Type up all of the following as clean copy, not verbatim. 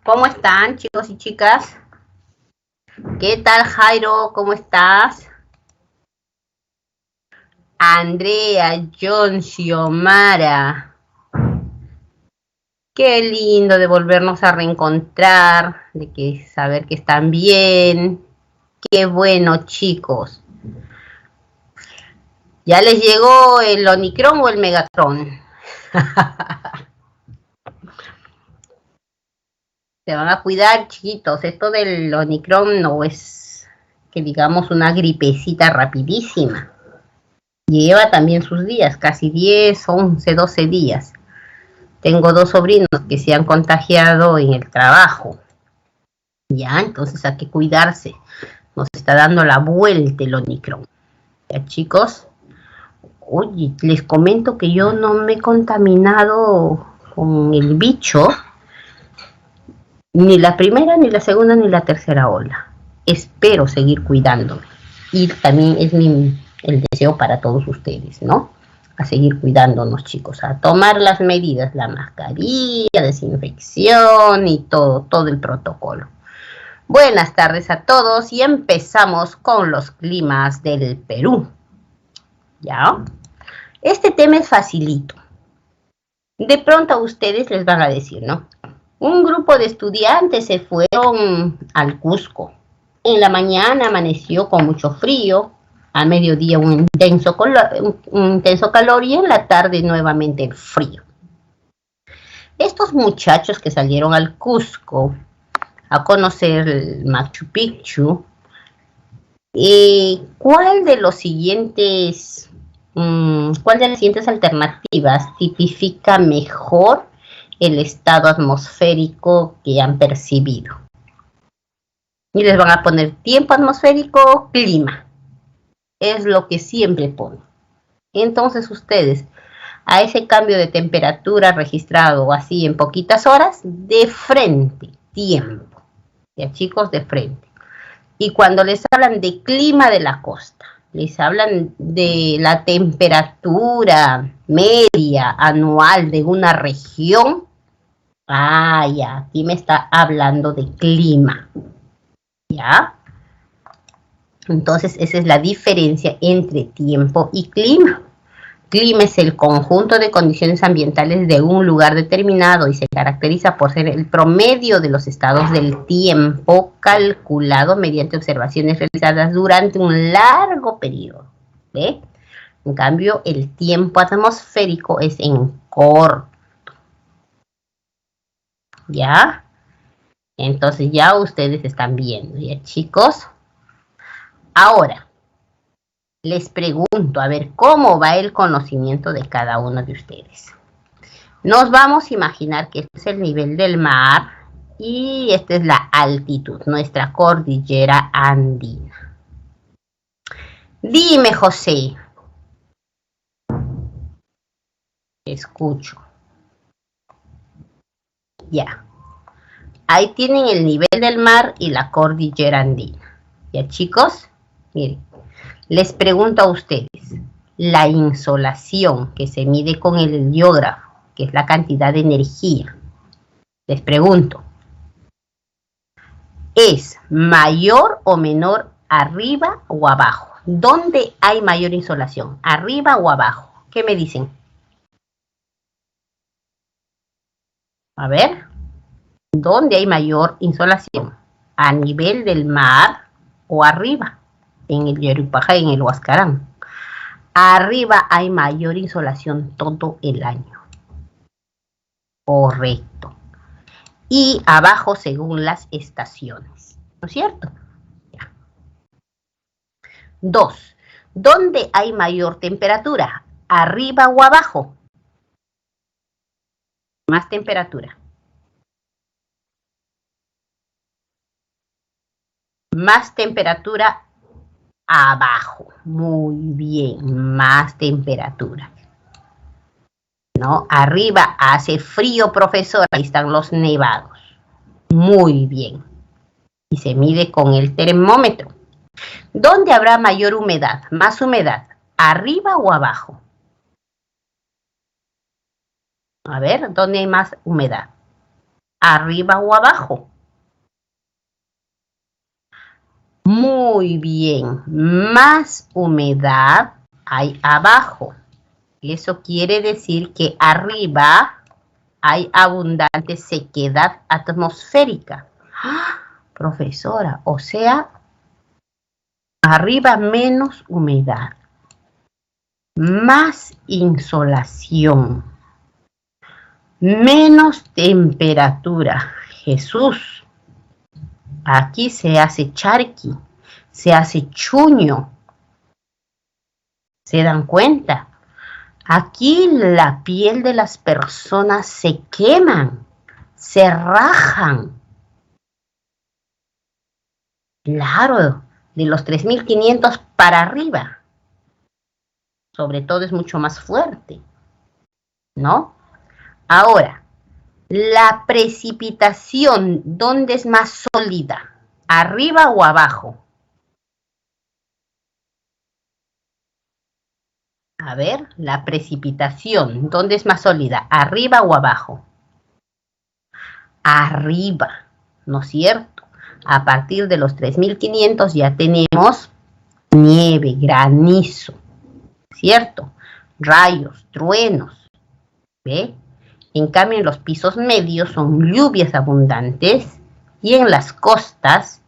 ¿Cómo están, chicos y chicas? ¿Qué tal, Jairo? ¿Cómo estás? Andrea, John, Xiomara. Qué lindo de volvernos a reencontrar, de que saber que están bien. Qué bueno, chicos. ¿Ya les llegó el Omicron o el Megatron? Se van a cuidar, chiquitos. Esto del Omicron no es, que digamos, una gripecita rapidísima. Lleva también sus días, casi 10, 11, 12 días. Tengo dos sobrinos que se han contagiado en el trabajo. Ya, entonces hay que cuidarse. Nos está dando la vuelta el Omicron. Ya, chicos. Oye, les comento que yo no me he contaminado con el bicho, ni la primera, ni la segunda, ni la tercera ola. Espero seguir cuidándome. Y también es el deseo para todos ustedes, ¿no? A seguir cuidándonos, chicos, a tomar las medidas, la mascarilla, desinfección y todo el protocolo. Buenas tardes a todos y empezamos con los climas del Perú. ¿Ya? Este tema es facilito. De pronto a ustedes les van a decir, ¿no? Un grupo de estudiantes se fueron al Cusco. En la mañana amaneció con mucho frío, a mediodía un intenso calor y en la tarde nuevamente el frío. Estos muchachos que salieron al Cusco a conocer el Machu Picchu, ¿cuál de las siguientes alternativas tipifica mejor el estado atmosférico que han percibido? Y les van a poner tiempo atmosférico, clima. Es lo que siempre ponen. Entonces ustedes, a ese cambio de temperatura registrado así en poquitas horas, de frente, tiempo. Ya, chicos, de frente. Y cuando les hablan de clima de la costa, les hablan de la temperatura media anual de una región, ya, aquí me está hablando de clima. ¿Ya? Entonces, esa es la diferencia entre tiempo y clima. Clima es el conjunto de condiciones ambientales de un lugar determinado y se caracteriza por ser el promedio de los estados del tiempo calculado mediante observaciones realizadas durante un largo periodo. ¿Ve? En cambio, el tiempo atmosférico es en corto. ¿Ya? Entonces ya ustedes están viendo, ¿ya, chicos? Ahora, les pregunto, a ver, ¿cómo va el conocimiento de cada uno de ustedes? Nos vamos a imaginar que este es el nivel del mar y esta es la altitud, nuestra cordillera andina. Dime, José. Escucho. Ya. Ahí tienen el nivel del mar y la cordillera andina. ¿Ya, chicos? Miren. Les pregunto a ustedes, la insolación que se mide con el heliógrafo, que es la cantidad de energía, les pregunto, ¿es mayor o menor arriba o abajo? ¿Dónde hay mayor insolación? ¿Arriba o abajo? ¿Qué me dicen? A ver, ¿dónde hay mayor insolación? ¿A nivel del mar o arriba? En el Yerupajá y en el Huascarán. Arriba hay mayor insolación todo el año. Correcto. Y abajo según las estaciones. ¿No es cierto? Ya. 2. ¿Dónde hay mayor temperatura? ¿Arriba o abajo? Más temperatura. Más temperatura abajo. Muy bien, más temperatura. ¿No? Arriba hace frío, profesor. Ahí están los nevados. Muy bien. Y se mide con el termómetro. ¿Dónde habrá mayor humedad? Más humedad. ¿Arriba o abajo? A ver, ¿dónde hay más humedad? ¿Arriba o abajo? Muy bien, más humedad hay abajo. Eso quiere decir que arriba hay abundante sequedad atmosférica. ¡Ah! Profesora, o sea, arriba menos humedad, más insolación, menos temperatura. Jesús, aquí se hace charqui, se hace chuño. ¿Se dan cuenta? Aquí la piel de las personas se queman, se rajan. Claro, de los 3500 para arriba. Sobre todo es mucho más fuerte, ¿no? Ahora, la precipitación, ¿dónde es más sólida? ¿Arriba o abajo? A ver, la precipitación, ¿dónde es más sólida? ¿Arriba o abajo? Arriba, ¿no es cierto? A partir de los 3500 ya tenemos nieve, granizo, ¿cierto? Rayos, truenos, ¿ve? En cambio, en los pisos medios son lluvias abundantes y en las costas,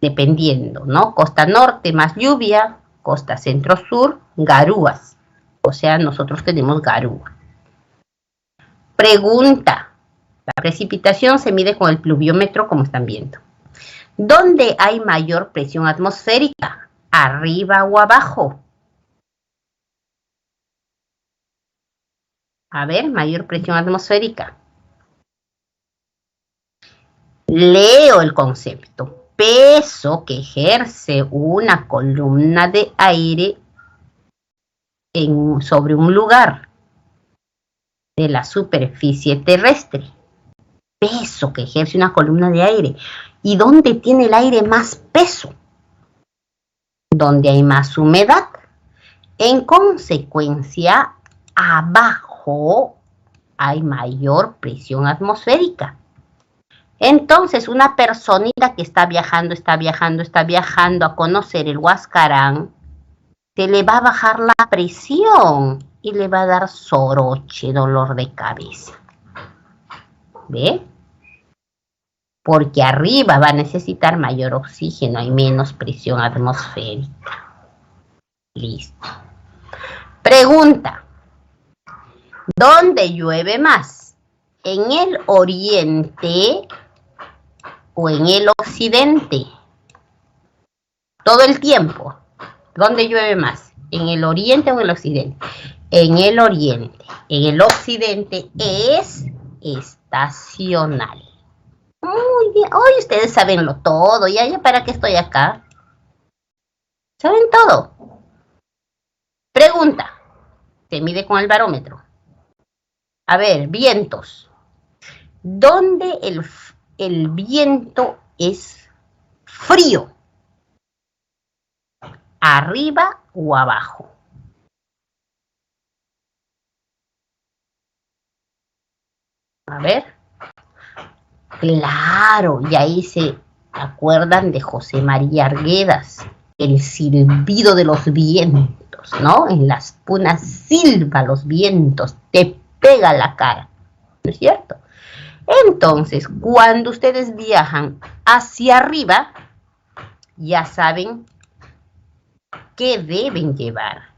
dependiendo, ¿no? Costa norte más lluvia, costa centro-sur, garúas. O sea, nosotros tenemos garúa. Pregunta. La precipitación se mide con el pluviómetro, como están viendo. ¿Dónde hay mayor presión atmosférica? ¿Arriba o abajo? A ver, mayor presión atmosférica. Leo el concepto. Peso que ejerce una columna de aire sobre un lugar de la superficie terrestre. Peso que ejerce una columna de aire. ¿Y dónde tiene el aire más peso? Donde hay más humedad. En consecuencia, abajo hay mayor presión atmosférica. Entonces, una personita que está viajando a conocer el Huascarán, se le va a bajar la presión y le va a dar soroche, dolor de cabeza. ¿Ve? Porque arriba va a necesitar mayor oxígeno y menos presión atmosférica. Listo. Pregunta. ¿Dónde llueve más? ¿En el oriente o en el occidente? Todo el tiempo. ¿Dónde llueve más? ¿En el oriente o en el occidente? En el oriente. En el occidente es estacional. Muy bien. Hoy ustedes sabenlo todo. ¿Ya para qué estoy acá? ¿Saben todo? Pregunta. Se mide con el barómetro. A ver, vientos. ¿Dónde el viento es frío? ¿Arriba o abajo? A ver. Claro, y ahí se acuerdan de José María Arguedas, el silbido de los vientos, ¿no? En las punas silba los vientos, te pega la cara, ¿no es cierto? Entonces, cuando ustedes viajan hacia arriba, ya saben qué deben llevar,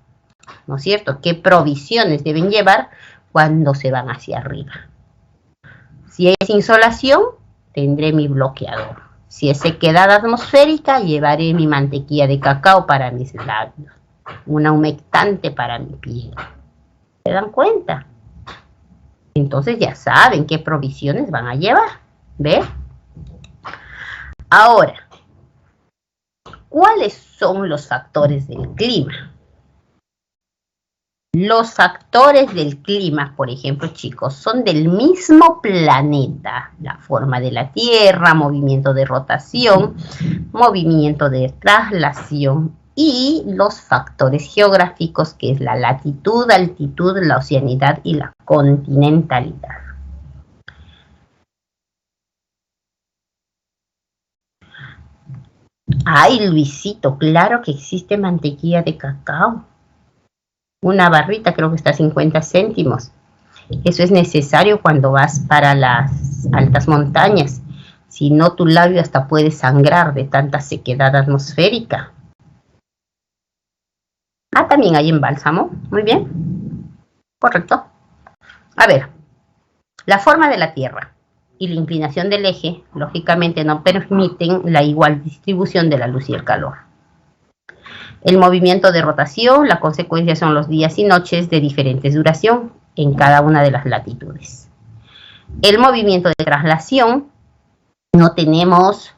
¿no es cierto? ¿Qué provisiones deben llevar cuando se van hacia arriba? Si es insolación, tendré mi bloqueador. Si es sequedad atmosférica, llevaré mi mantequilla de cacao para mis labios, una humectante para mi piel. ¿Se dan cuenta? Entonces ya saben qué provisiones van a llevar. ¿Ve? Ahora, ¿cuáles son los factores del clima? Los factores del clima, por ejemplo, chicos, son del mismo planeta. La forma de la Tierra, movimiento de rotación, movimiento de traslación y los factores geográficos, que es la latitud, altitud, la oceanidad y la continentalidad. Ay, Luisito, claro que existe mantequilla de cacao. Una barrita creo que está a 50 céntimos. Eso es necesario cuando vas para las altas montañas. Si no, tu labio hasta puede sangrar de tanta sequedad atmosférica. Ah, también hay en bálsamo. Muy bien. Correcto. A ver, la forma de la Tierra y la inclinación del eje, lógicamente, no permiten la igual distribución de la luz y el calor. El movimiento de rotación, la consecuencia son los días y noches de diferentes duración en cada una de las latitudes. El movimiento de traslación, no tenemos,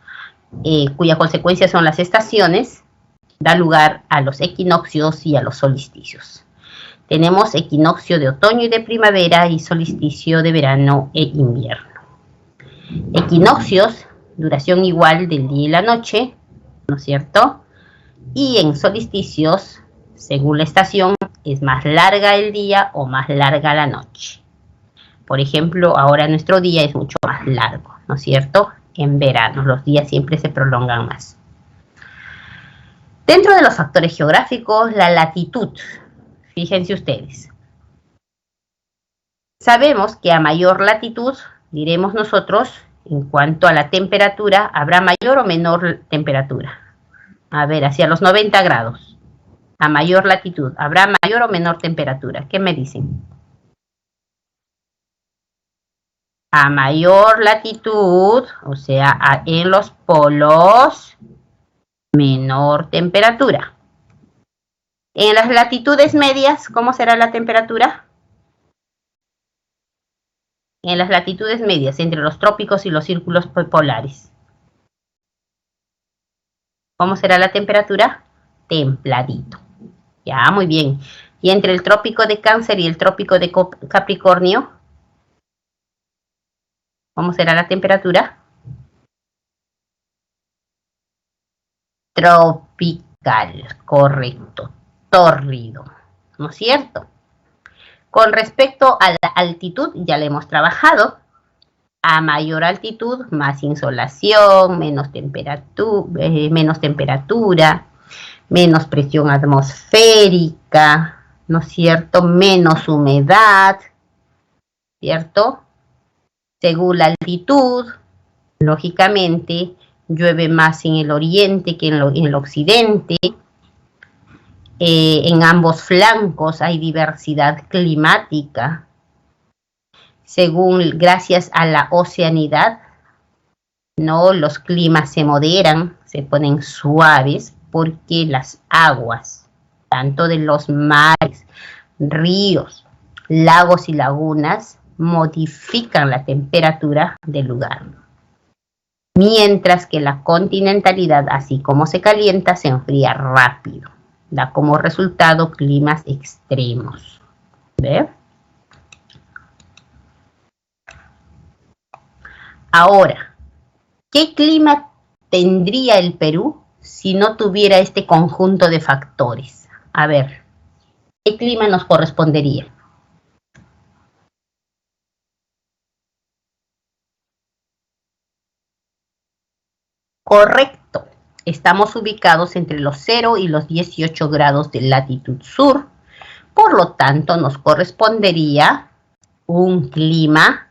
cuya consecuencia son las estaciones, da lugar a los equinoccios y a los solsticios. Tenemos equinoccio de otoño y de primavera y solsticio de verano e invierno. Equinoccios, duración igual del día y la noche, ¿no es cierto? Y en solsticios, según la estación, es más larga el día o más larga la noche. Por ejemplo, ahora nuestro día es mucho más largo, ¿no es cierto? En verano los días siempre se prolongan más. Dentro de los factores geográficos, la latitud. Fíjense ustedes. Sabemos que a mayor latitud, diremos nosotros, en cuanto a la temperatura, habrá mayor o menor temperatura. A ver, hacia los 90 grados. A mayor latitud, ¿habrá mayor o menor temperatura? ¿Qué me dicen? A mayor latitud, o sea, en los polos, menor temperatura. En las latitudes medias, ¿cómo será la temperatura? En las latitudes medias, entre los trópicos y los círculos polares. ¿Cómo será la temperatura? Templadito. Ya, muy bien. Y entre el trópico de Cáncer y el trópico de Capricornio, ¿cómo será la temperatura? Tropical, correcto. Tórrido, ¿no es cierto? Con respecto a la altitud, ya la hemos trabajado. A mayor altitud, más insolación, menos temperatura, menos presión atmosférica, ¿no es cierto? Menos humedad, ¿cierto? Según la altitud, lógicamente, llueve más en el oriente que en el occidente. En ambos flancos hay diversidad climática. Gracias a la oceanidad, ¿no? Los climas se moderan, se ponen suaves, porque las aguas, tanto de los mares, ríos, lagos y lagunas, modifican la temperatura del lugar. Mientras que la continentalidad, así como se calienta, se enfría rápido. Da como resultado climas extremos. ¿Ve? Ahora, ¿qué clima tendría el Perú si no tuviera este conjunto de factores? A ver, ¿qué clima nos correspondería? Correcto. Estamos ubicados entre los 0 y los 18 grados de latitud sur. Por lo tanto, nos correspondería un clima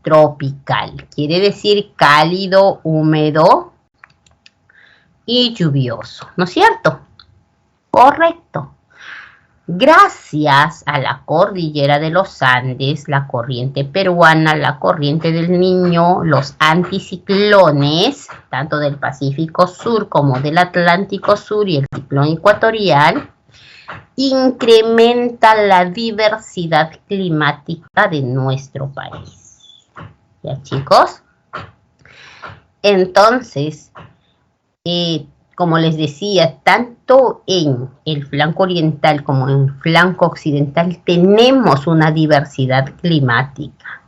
tropical. Quiere decir cálido, húmedo y lluvioso, ¿no es cierto? Correcto. Gracias a la cordillera de los Andes, la corriente peruana, la corriente del Niño, los anticiclones, tanto del Pacífico Sur como del Atlántico Sur y el ciclón ecuatorial, incrementa la diversidad climática de nuestro país. ¿Ya, chicos? Entonces, como les decía, tanto en el flanco oriental como en el flanco occidental tenemos una diversidad climática.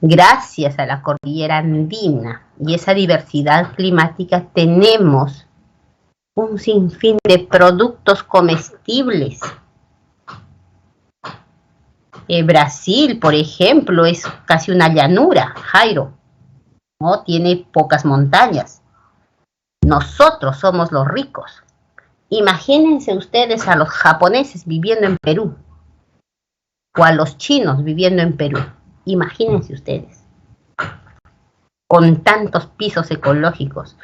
Gracias a la cordillera andina y esa diversidad climática tenemos un sinfín de productos comestibles. Brasil, por ejemplo, es casi una llanura, Jairo, ¿no? Tiene pocas montañas. Nosotros somos los ricos. Imagínense ustedes a los japoneses viviendo en Perú o a los chinos viviendo en Perú. Imagínense ustedes. Con tantos pisos ecológicos,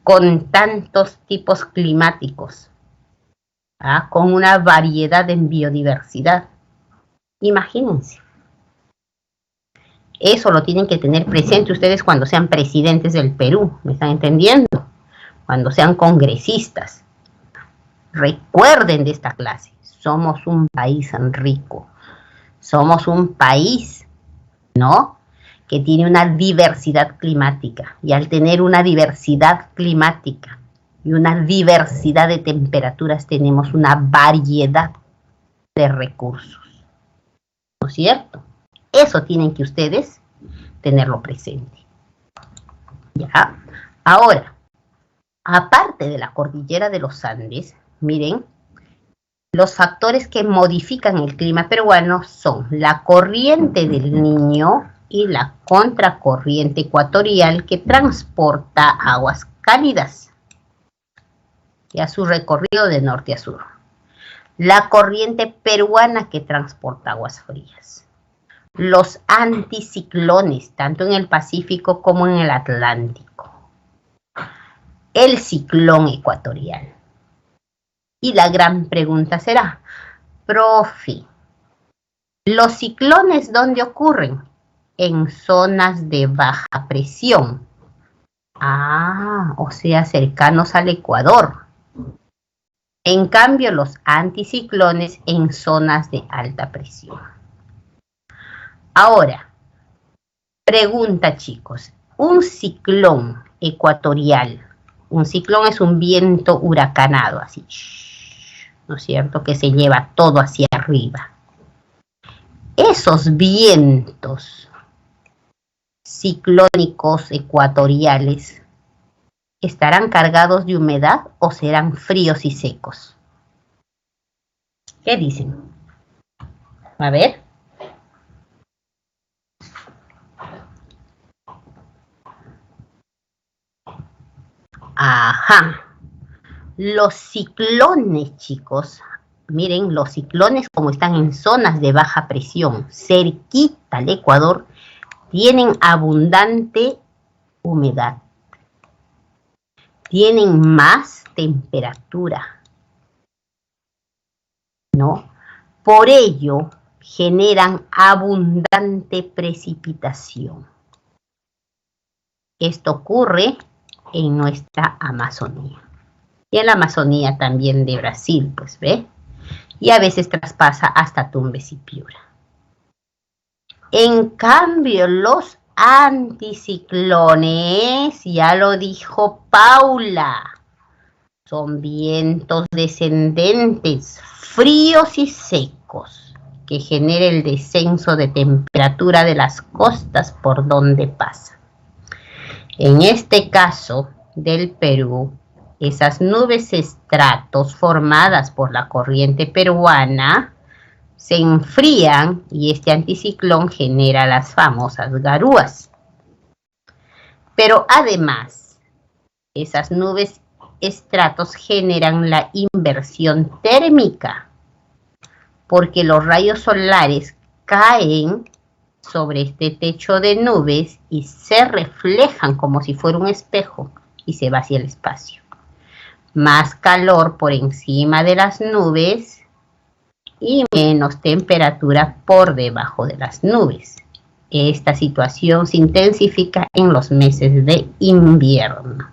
con tantos tipos climáticos, con una variedad en biodiversidad. Imagínense. Eso lo tienen que tener presente ustedes cuando sean presidentes del Perú, ¿me están entendiendo? Cuando sean congresistas. Recuerden de esta clase, somos un país rico, somos un país, ¿no?, que tiene una diversidad climática, y al tener una diversidad climática y una diversidad de temperaturas, tenemos una variedad de recursos, ¿no es cierto? Eso tienen que ustedes tenerlo presente. ¿Ya? Ahora, aparte de la cordillera de los Andes, miren, los factores que modifican el clima peruano son la corriente del Niño y la contracorriente ecuatorial que transporta aguas cálidas y a su recorrido de norte a sur. La corriente peruana que transporta aguas frías. Los anticiclones, tanto en el Pacífico como en el Atlántico. El ciclón ecuatorial. Y la gran pregunta será, profe, ¿los ciclones dónde ocurren? En zonas de baja presión. O sea, cercanos al Ecuador. En cambio, los anticiclones en zonas de alta presión. Ahora, pregunta, chicos, un ciclón ecuatorial, un ciclón es un viento huracanado, así, ¿no es cierto?, que se lleva todo hacia arriba. Esos vientos ciclónicos ecuatoriales, ¿estarán cargados de humedad o serán fríos y secos? ¿Qué dicen? A ver. Ajá. Los ciclones, chicos, miren, los ciclones, como están en zonas de baja presión, cerquita al Ecuador, tienen abundante humedad. Tienen más temperatura, ¿no? Por ello, generan abundante precipitación. Esto ocurre en nuestra Amazonía. Y en la Amazonía también de Brasil, pues, ¿ve? Y a veces traspasa hasta Tumbes y Piura. En cambio, los anticiclones, ya lo dijo Paula, son vientos descendentes, fríos y secos, que genera el descenso de temperatura de las costas por donde pasa. En este caso del Perú, esas nubes estratos formadas por la corriente peruana se enfrían y este anticiclón genera las famosas garúas. Pero además, esas nubes estratos generan la inversión térmica, porque los rayos solares caen sobre este techo de nubes y se reflejan como si fuera un espejo y se va hacia el espacio. Más calor por encima de las nubes y menos temperatura por debajo de las nubes. Esta situación se intensifica en los meses de invierno.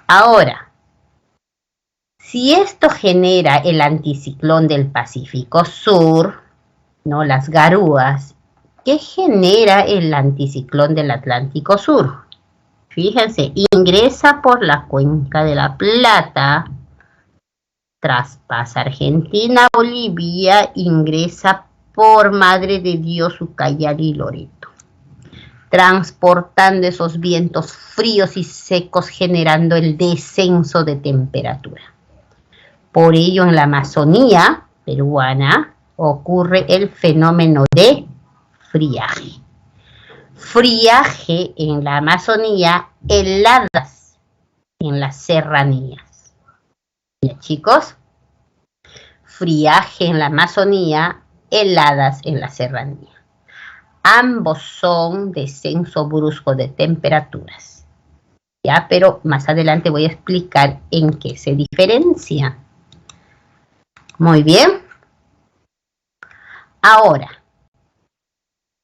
Ahora, si esto genera el anticiclón del Pacífico Sur, ¿no?, las garúas, ¿qué genera el anticiclón del Atlántico Sur? Fíjense, ingresa por la cuenca de la Plata, traspasa Argentina, Bolivia, ingresa por Madre de Dios, Ucayali y Loreto, transportando esos vientos fríos y secos, generando el descenso de temperatura. Por ello, en la Amazonía peruana ocurre el fenómeno de friaje. Friaje en la Amazonía, heladas en las serranías. ¿Ya, chicos? Friaje en la Amazonía, heladas en la serranía. Ambos son descenso brusco de temperaturas. Ya, pero más adelante voy a explicar en qué se diferencian. Muy bien. Ahora,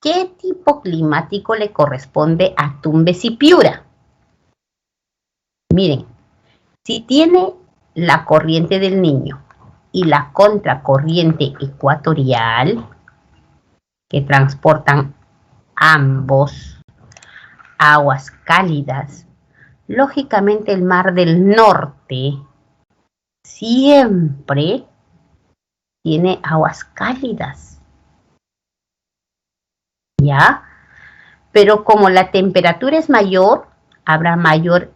¿qué tipo climático le corresponde a Tumbes y Piura? Miren, si tiene la corriente del Niño y la contracorriente ecuatorial, que transportan ambos aguas cálidas, lógicamente el Mar del Norte siempre tiene aguas cálidas, ¿ya? Pero como la temperatura es mayor, habrá mayor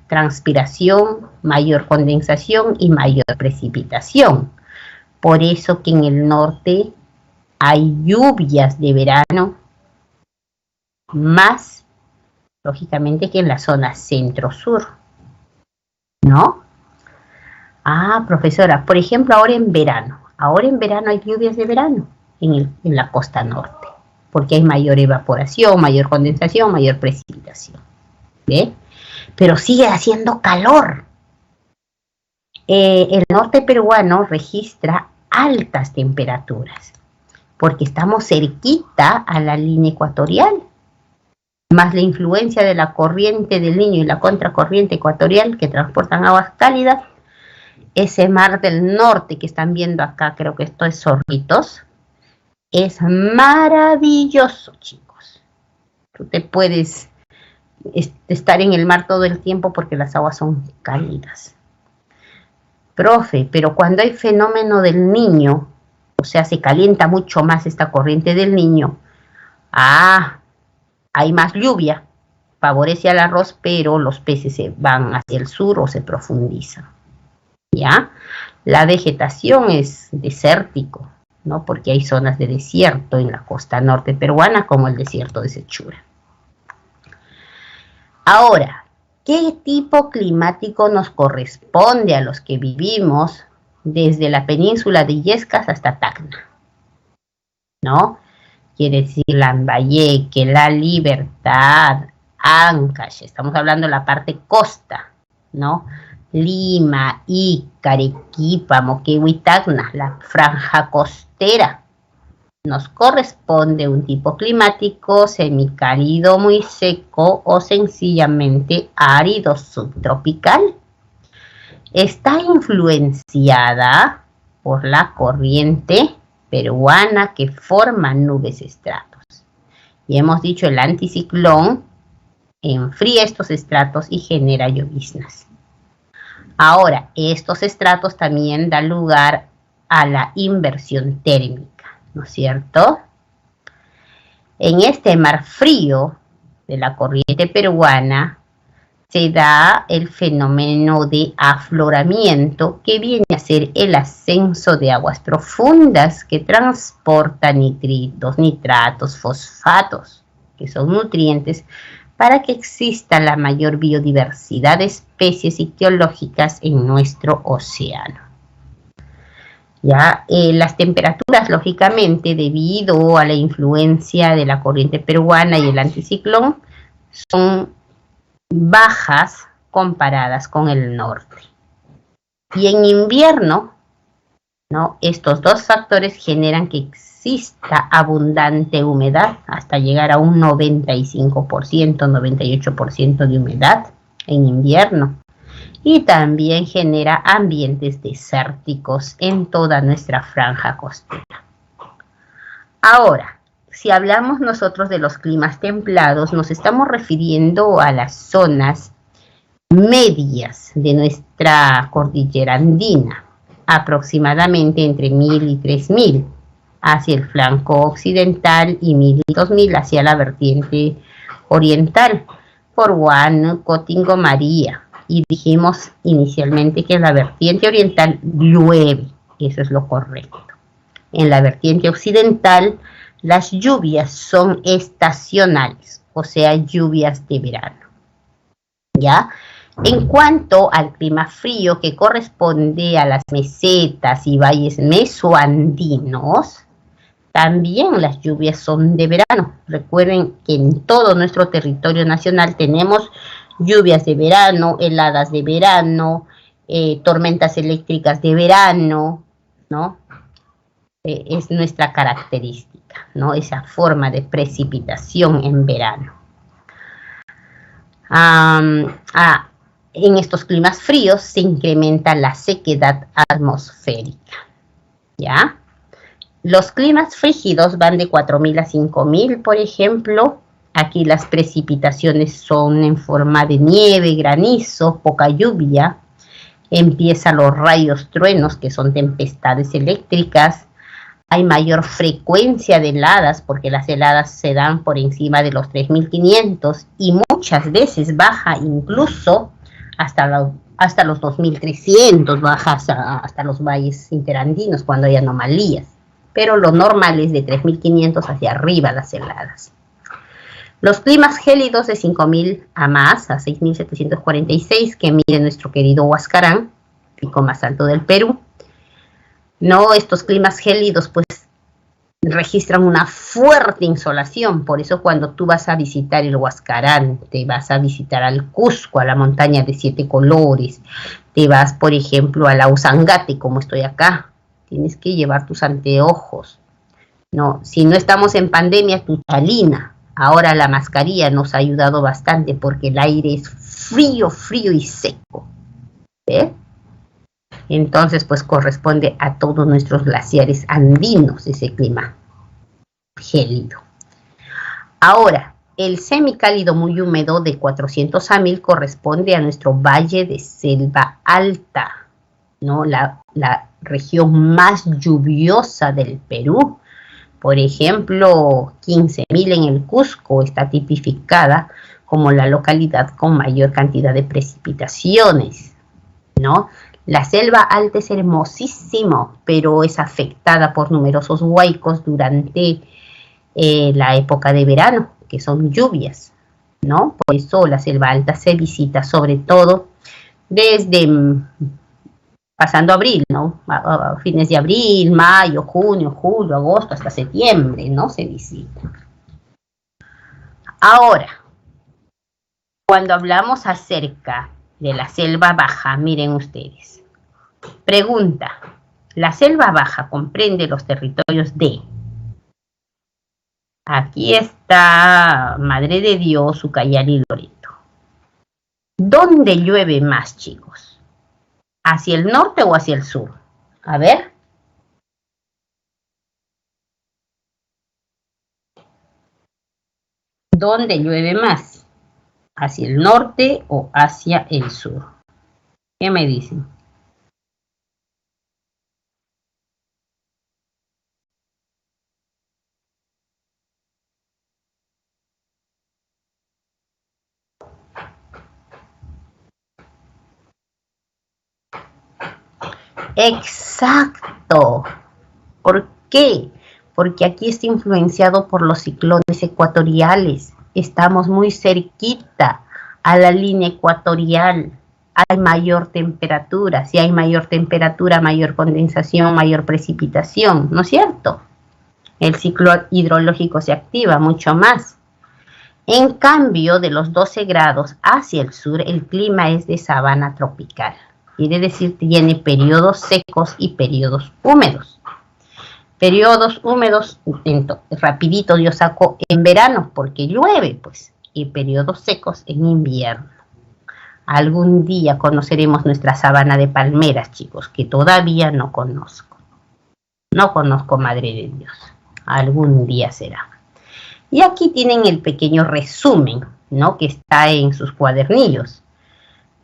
transpiración, mayor condensación y mayor precipitación. Por eso que en el norte hay lluvias de verano más, lógicamente, que en la zona centro-sur, ¿no? Ah, profesora, por ejemplo, ahora en verano hay lluvias de verano en la costa norte, porque hay mayor evaporación, mayor condensación, mayor precipitación, ¿ve? Pero sigue haciendo calor. El norte peruano registra altas temperaturas, porque estamos cerquita a la línea ecuatorial, más la influencia de la corriente del Niño y la contracorriente ecuatorial que transportan aguas cálidas. Ese Mar del Norte que están viendo acá, creo que esto es Zorritos, es maravilloso, chicos. Tú te puedes estar en el mar todo el tiempo porque las aguas son cálidas. Profe, pero cuando hay fenómeno del Niño, o sea, se calienta mucho más esta corriente del Niño, hay más lluvia, favorece al arroz, pero los peces se van hacia el sur o se profundizan. ¿Ya? La vegetación es desértico, ¿no? Porque hay zonas de desierto en la costa norte peruana, como el desierto de Sechura. Ahora, ¿qué tipo climático nos corresponde a los que vivimos desde la península de Illescas hasta Tacna? ¿No? Quiere decir Lambayeque, La Libertad, Ancash, estamos hablando de la parte costa, ¿no? Lima, Ica, Arequipa, Moquegua y Tacna, la franja costera. Nos corresponde un tipo climático semicálido muy seco o sencillamente árido subtropical. Está influenciada por la corriente peruana que forma nubes estratos. Y hemos dicho el anticiclón enfría estos estratos y genera lloviznas. Ahora, estos estratos también dan lugar a la inversión térmica, ¿no es cierto? En este mar frío de la corriente peruana se da el fenómeno de afloramiento, que viene a ser el ascenso de aguas profundas que transportan nitritos, nitratos, fosfatos, que son nutrientes para que exista la mayor biodiversidad de especies ictiológicas en nuestro océano. Ya, las temperaturas, lógicamente, debido a la influencia de la corriente peruana y el anticiclón, son bajas comparadas con el norte. Y en invierno, ¿no? Estos dos factores generan que exista abundante humedad, hasta llegar a un 95%, 98% de humedad en invierno. Y también genera ambientes desérticos en toda nuestra franja costera. Ahora, si hablamos nosotros de los climas templados, nos estamos refiriendo a las zonas medias de nuestra cordillera andina, aproximadamente entre 1000 y 3000 hacia el flanco occidental y 1000 y 2000 hacia la vertiente oriental, por Huánuco, Tingo, María. Y dijimos inicialmente que en la vertiente oriental llueve, eso es lo correcto. En la vertiente occidental las lluvias son estacionales, o sea, lluvias de verano. ¿ya? En cuanto al clima frío que corresponde a las mesetas y valles mesoandinos, también las lluvias son de verano. Recuerden que en todo nuestro territorio nacional tenemos lluvias de verano, heladas de verano, tormentas eléctricas de verano, ¿no? Es nuestra característica, ¿no? Esa forma de precipitación en verano. En estos climas fríos se incrementa la sequedad atmosférica, ¿ya? Los climas frígidos van de 4.000 a 5.000, por ejemplo. Aquí las precipitaciones son en forma de nieve, granizo, poca lluvia. Empiezan los rayos truenos, que son tempestades eléctricas. Hay mayor frecuencia de heladas, porque las heladas se dan por encima de los 3.500 y muchas veces baja incluso hasta los 2.300, baja hasta los valles interandinos cuando hay anomalías. Pero lo normal es de 3.500 hacia arriba las heladas. Los climas gélidos de 5.000 a más, a 6.746, que mide nuestro querido Huascarán, pico más alto del Perú. No, estos climas gélidos pues registran una fuerte insolación, por eso cuando tú vas a visitar el Huascarán, te vas a visitar al Cusco, a la montaña de 7 colores, te vas por ejemplo a la Usangate, como estoy acá, tienes que llevar tus anteojos, no, si no estamos en pandemia, tu chalina. Ahora la mascarilla nos ha ayudado bastante porque el aire es frío, frío y seco, ¿ves? Entonces, pues corresponde a todos nuestros glaciares andinos ese clima gélido. Ahora, el semicálido muy húmedo de 400 a 1.000 corresponde a nuestro valle de selva alta, ¿no? La región más lluviosa del Perú. Por ejemplo, 15.000 en el Cusco está tipificada como la localidad con mayor cantidad de precipitaciones, ¿no? La selva alta es hermosísimo, pero es afectada por numerosos huaicos durante la época de verano, que son lluvias, ¿no? Por eso la selva alta se visita sobre todo desde pasando abril, ¿no? A fines de abril, mayo, junio, julio, agosto, hasta septiembre, ¿no? Se visita. Ahora, cuando hablamos acerca de la selva baja, miren ustedes. Pregunta, ¿la selva baja comprende los territorios de? Aquí está Madre de Dios, Ucayali y Loreto. ¿Dónde llueve más, chicos? ¿Hacia el norte o hacia el sur? A ver. ¿Dónde llueve más? ¿Hacia el norte o hacia el sur? ¿Qué me dicen? Exacto. ¿Por qué? Porque aquí está influenciado por los ciclones ecuatoriales. Estamos muy cerquita a la línea ecuatorial. Hay mayor temperatura. Si hay mayor temperatura, mayor condensación, mayor precipitación, ¿no es cierto? El ciclo hidrológico se activa mucho más. En cambio, de los 12 grados hacia el sur, el clima es de sabana tropical. Quiere decir que tiene periodos secos y periodos húmedos. Periodos húmedos, rapidito yo saco en verano porque llueve, pues, y periodos secos en invierno. Algún día conoceremos nuestra sabana de palmeras, chicos, que todavía no conozco. No conozco, Madre de Dios. Algún día será. Y aquí tienen el pequeño resumen, ¿no? Que está en sus cuadernillos,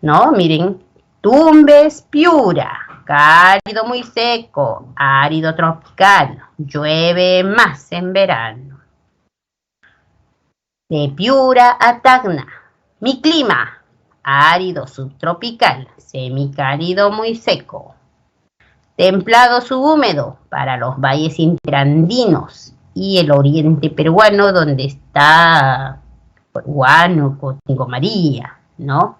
¿no? Miren, Tumbes, Piura, cálido muy seco, árido tropical, llueve más en verano. De Piura a Tacna, mi clima, árido subtropical, semicálido muy seco. Templado subhúmedo para los valles interandinos y el oriente peruano donde está Huánuco, Tingo María, ¿no?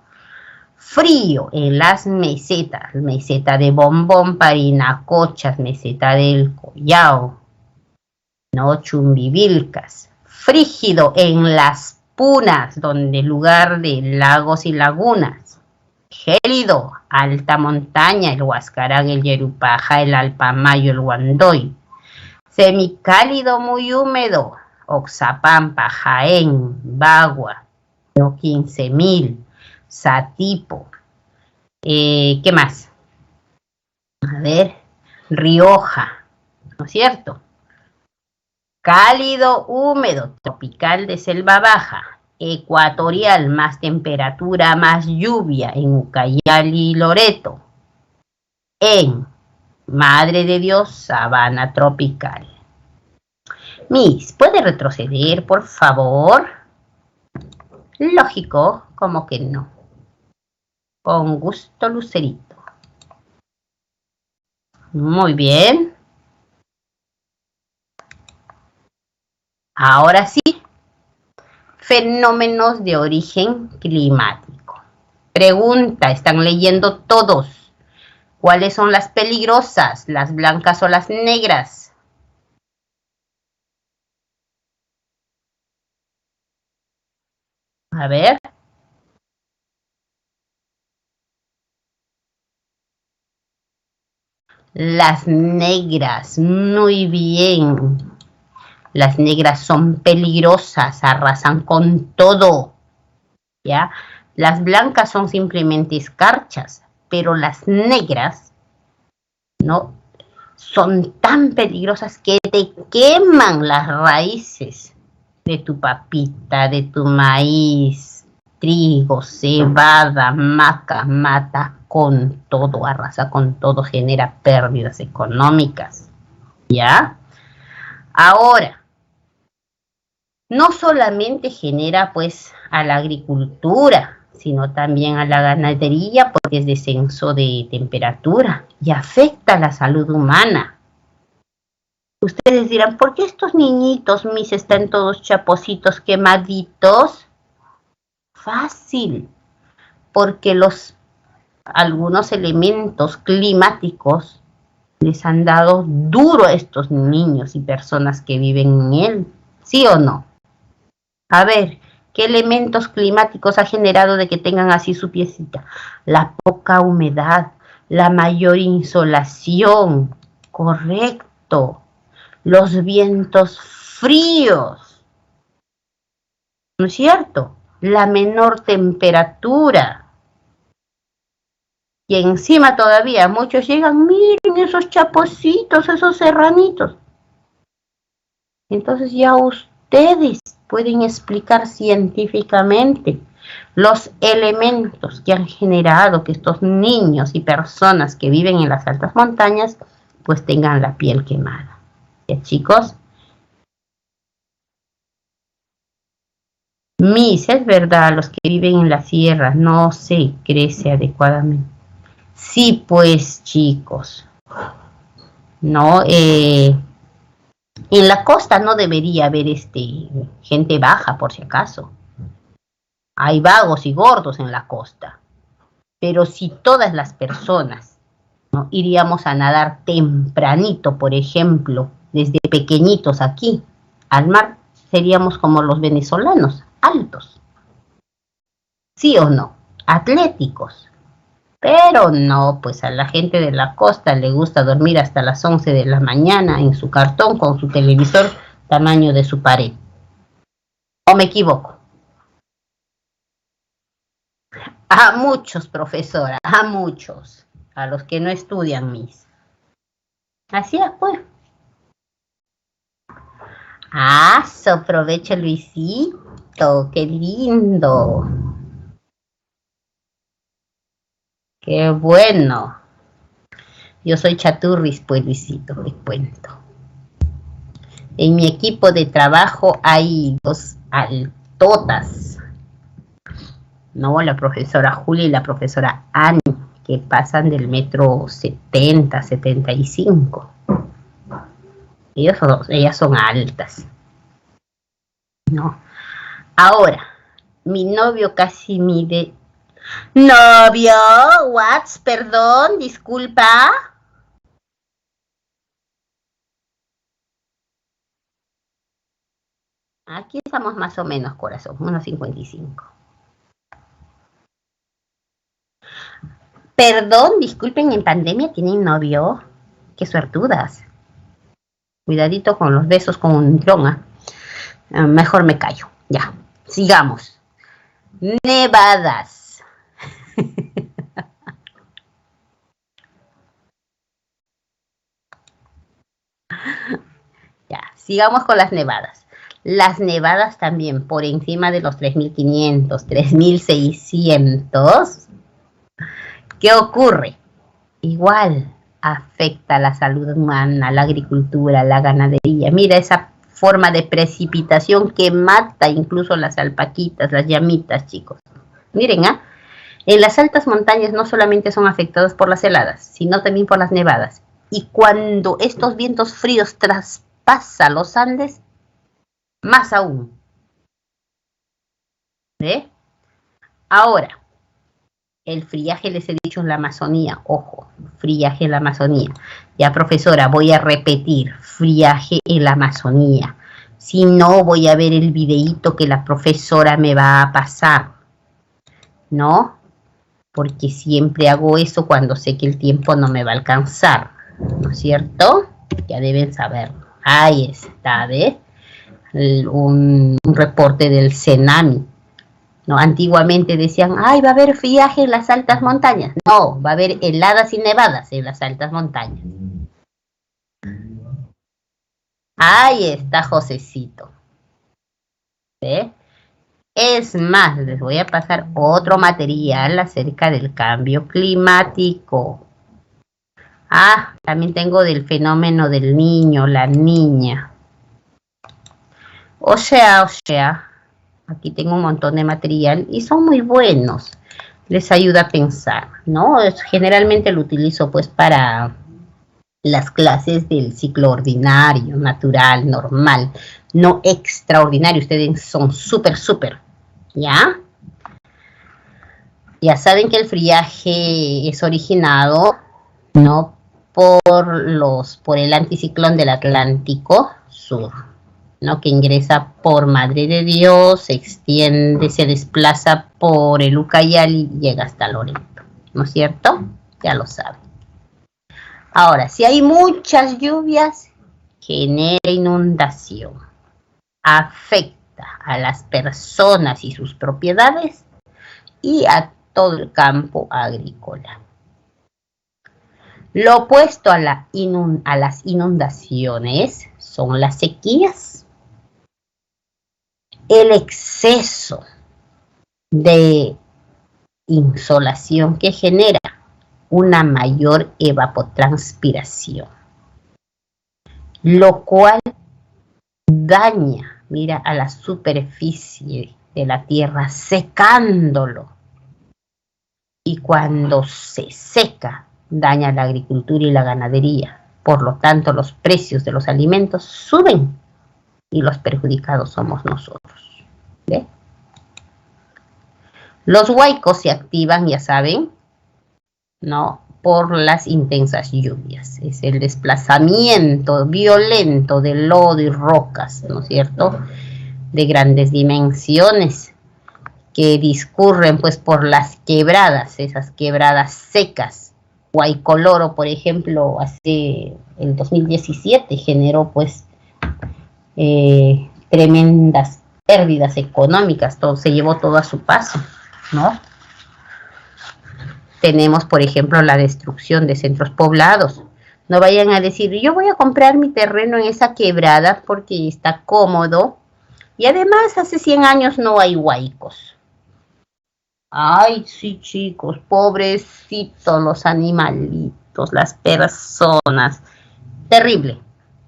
Frío en las mesetas, meseta de Bombón, Parinacochas, meseta del Collao, ¿no? Chumbivilcas. Frígido en las Punas, donde lugar de lagos y lagunas. Gélido, alta montaña, el Huascarán, el Yerupaja, el Alpamayo, el Guandoy. Semicálido muy húmedo, Oxapampa, Jaén, Bagua, no 15.000, Satipo. ¿Qué más? A ver, Rioja, ¿no es cierto? Cálido, húmedo, tropical de selva baja, ecuatorial, más temperatura, más lluvia en Ucayali y Loreto. En Madre de Dios, sabana tropical. Miss, ¿puede retroceder, por favor? Lógico, como que no. Con gusto, Lucerito. Muy bien. Ahora sí, fenómenos de origen climático. Pregunta, ¿están leyendo todos? ¿Cuáles son las peligrosas, las blancas o las negras? A ver. Las negras, muy bien. Las negras son peligrosas, arrasan con todo, ¿ya? Las blancas son simplemente escarchas, pero las negras, ¿no? Son tan peligrosas que te queman las raíces de tu papita, de tu maíz, trigo, cebada, maca, mata con todo, arrasa con todo, genera pérdidas económicas, ¿ya? Ahora, no solamente genera pues a la agricultura, sino también a la ganadería porque es descenso de temperatura y afecta a la salud humana. Ustedes dirán, ¿por qué estos niñitos, mis, están todos chapositos, quemaditos? Fácil, porque algunos elementos climáticos les han dado duro a estos niños y personas que viven en él, ¿sí o no? A ver, ¿qué elementos climáticos ha generado de que tengan así su piecita? La poca humedad, la mayor insolación, correcto. Los vientos fríos, ¿no es cierto? La menor temperatura. Y encima todavía muchos llegan, miren esos chapositos, esos serranitos. Entonces ya ustedes pueden explicar científicamente los elementos que han generado que estos niños y personas que viven en las altas montañas pues tengan la piel quemada. ¿Ya, chicos? Mis, es verdad, los que viven en la sierra no se crece adecuadamente. Sí, pues, chicos. No, en la costa no debería haber gente baja, por si acaso. Hay vagos y gordos en la costa. Pero si todas las personas, ¿no?, iríamos a nadar tempranito, por ejemplo, desde pequeñitos aquí, al mar, seríamos como los venezolanos, altos. ¿Sí o no? Atléticos. Pero no, pues a la gente de la costa le gusta dormir hasta las 11 de la mañana en su cartón con su televisor tamaño de su pared. ¿O me equivoco? A muchos, profesora, a muchos. A los que no estudian, mis. Así es, pues. Ah, aprovecha, Luisito, qué lindo. Qué bueno. Yo soy chaturris, pues, Luisito, les cuento. En mi equipo de trabajo hay dos altotas, ¿no? La profesora Julia y la profesora Annie, que pasan del metro 70, 75. Ellas son altas, ¿no? Ahora, mi novio casi mide Novio, what? Perdón, disculpa. Aquí estamos más o menos, corazón, 1,55. Perdón, disculpen, en pandemia tienen novio. Qué suertudas. Cuidadito con los besos con un tronca. Mejor me callo. Ya, sigamos. Nevadas. Ya, sigamos con las nevadas. Las nevadas también por encima de los 3.500, 3.600. ¿Qué ocurre? Igual afecta la salud humana, la agricultura, la ganadería. Mira esa forma de precipitación que mata incluso las alpaquitas, las llamitas, chicos. Miren, ¿ah? En las altas montañas no solamente son afectadas por las heladas, sino también por las nevadas. Y cuando estos vientos fríos traspasan los Andes, más aún. ¿Ve? Ahora, el friaje, les he dicho, en la Amazonía. Ojo, friaje en la Amazonía. Ya, profesora, voy a repetir, friaje en la Amazonía. Si no, voy a ver el videíto que la profesora me va a pasar. ¿No? Porque siempre hago eso cuando sé que el tiempo no me va a alcanzar. ¿No es cierto? Ya deben saberlo. Ahí está, ¿ves? Un reporte del Cenami. No, antiguamente decían, ay, va a haber friaje en las altas montañas. No, va a haber heladas y nevadas en las altas montañas. Ahí está Josecito. ¿Sí? Es más, les voy a pasar otro material acerca del cambio climático. Ah, también tengo del fenómeno del niño, la niña. O sea, aquí tengo un montón de material y son muy buenos. Les ayuda a pensar, ¿no? Generalmente lo utilizo pues para las clases del ciclo ordinario, natural, normal, no extraordinario. Ustedes son súper, ¿ya? Ya saben que el friaje es originado, ¿no? Por el anticiclón del Atlántico Sur, ¿no? Que ingresa por Madre de Dios, se extiende, se desplaza por el Ucayali y llega hasta Loreto, ¿no es cierto? Ya lo saben. Ahora, si hay muchas lluvias, genera inundación, afecta a las personas y sus propiedades y a todo el campo agrícola. Lo opuesto a las inundaciones son las sequías, el exceso de insolación que genera una mayor evapotranspiración, lo cual daña, mira, a la superficie de la tierra, secándolo. Y cuando se seca, daña la agricultura y la ganadería. Por lo tanto, los precios de los alimentos suben y los perjudicados somos nosotros. ¿Ve? Los huaicos se activan, ya saben, ¿no? Por las intensas lluvias. Es el desplazamiento violento de lodo y rocas, ¿no es cierto?, de grandes dimensiones que discurren pues por las quebradas, esas quebradas secas. Huaycoloro, por ejemplo, hace el 2017 generó pues tremendas pérdidas económicas, todo se llevó todo a su paso, ¿no? Tenemos, por ejemplo, la destrucción de centros poblados. No vayan a decir, yo voy a comprar mi terreno en esa quebrada porque está cómodo y además hace 100 años no hay huaicos. Ay, sí, chicos, pobrecitos los animalitos, las personas. Terrible,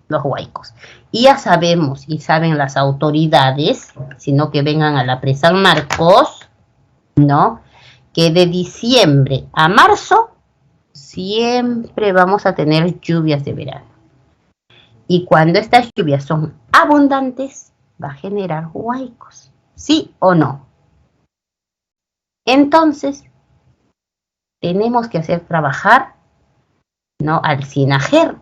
los huaicos. Y ya sabemos, y saben las autoridades, sino que vengan a la presa San Marcos, ¿no?, que de diciembre a marzo siempre vamos a tener lluvias de verano. Y cuando estas lluvias son abundantes, va a generar huaicos, ¿sí o no? Entonces, tenemos que hacer trabajar, ¿no?, al CINAGER,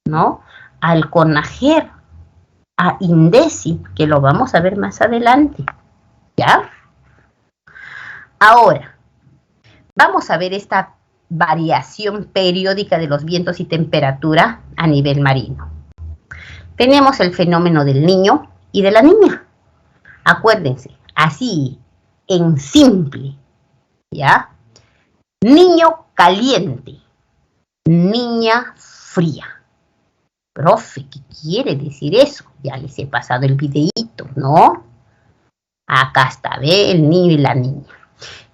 ¿no?, al CONAGER, a INDECI, que lo vamos a ver más adelante, ¿ya? Ahora, vamos a ver esta variación periódica de los vientos y temperatura a nivel marino. Tenemos el fenómeno del niño y de la niña. Acuérdense, así, en simple, ¿ya? Niño caliente, niña fría. Profe, ¿qué quiere decir eso? Ya les he pasado el videíto, ¿no? Acá está, ve el niño y la niña.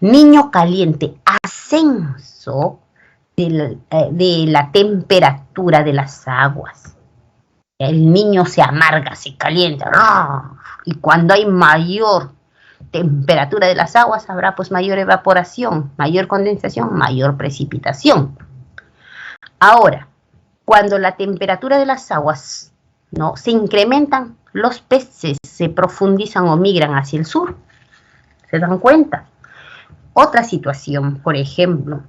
Niño caliente, ascenso de la temperatura de las aguas. El niño se amarga, se calienta. Y cuando hay mayor temperatura de las aguas, habrá pues mayor evaporación, mayor condensación, mayor precipitación. Ahora, cuando la temperatura de las aguas, ¿no?, se incrementan, los peces se profundizan o migran hacia el sur. ¿Se dan cuenta? Otra situación, por ejemplo,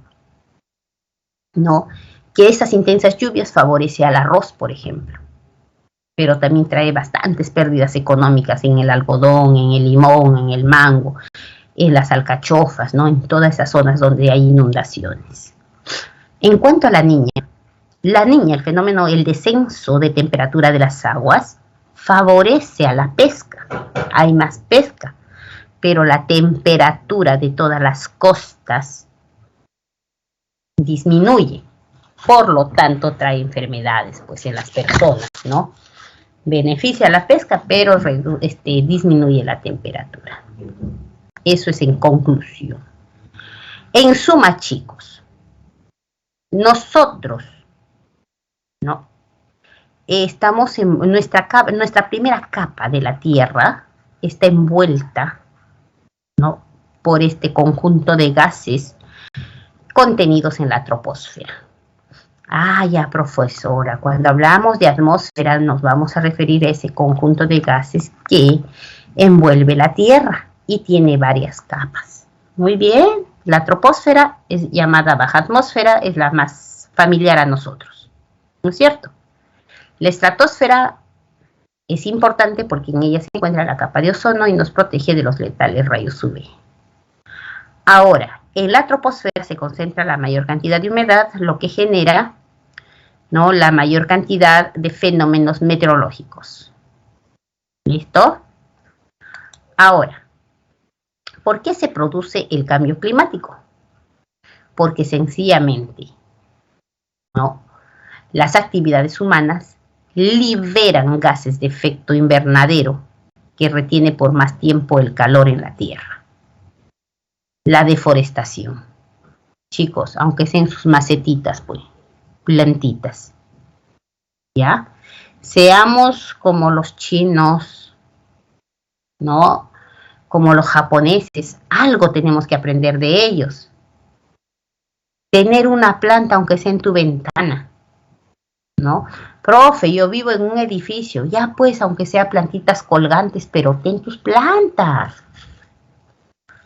¿no?, que esas intensas lluvias favorecen al arroz, por ejemplo, pero también trae bastantes pérdidas económicas en el algodón, en el limón, en el mango, en las alcachofas, ¿no?, en todas esas zonas donde hay inundaciones. En cuanto a la niña, el fenómeno, el descenso de temperatura de las aguas, favorece a la pesca. Hay más pesca, pero la temperatura de todas las costas disminuye. Por lo tanto, trae enfermedades pues en las personas, ¿no? Beneficia la pesca, pero disminuye la temperatura. Eso es en conclusión. En suma, chicos, nosotros, ¿no?, estamos en nuestra primera capa de la Tierra, está envuelta, ¿no?, por este conjunto de gases contenidos en la troposfera. Ah, ya, profesora, cuando hablamos de atmósfera nos vamos a referir a ese conjunto de gases que envuelve la Tierra y tiene varias capas. Muy bien, la troposfera es llamada baja atmósfera, es la más familiar a nosotros, ¿no es cierto? La estratosfera es importante porque en ella se encuentra la capa de ozono y nos protege de los letales rayos UV. Ahora, en la troposfera se concentra la mayor cantidad de humedad, lo que genera, ¿no?, la mayor cantidad de fenómenos meteorológicos. ¿Listo? Ahora, ¿por qué se produce el cambio climático? Porque sencillamente, ¿no?, las actividades humanas liberan gases de efecto invernadero que retiene por más tiempo el calor en la Tierra. La deforestación. Chicos, aunque sean sus macetitas, pues, plantitas, ¿ya? Seamos como los chinos, ¿no?, como los japoneses, algo tenemos que aprender de ellos. Tener una planta, aunque sea en tu ventana, ¿no? Profe, yo vivo en un edificio, ya pues, aunque sea plantitas colgantes, pero ten tus plantas.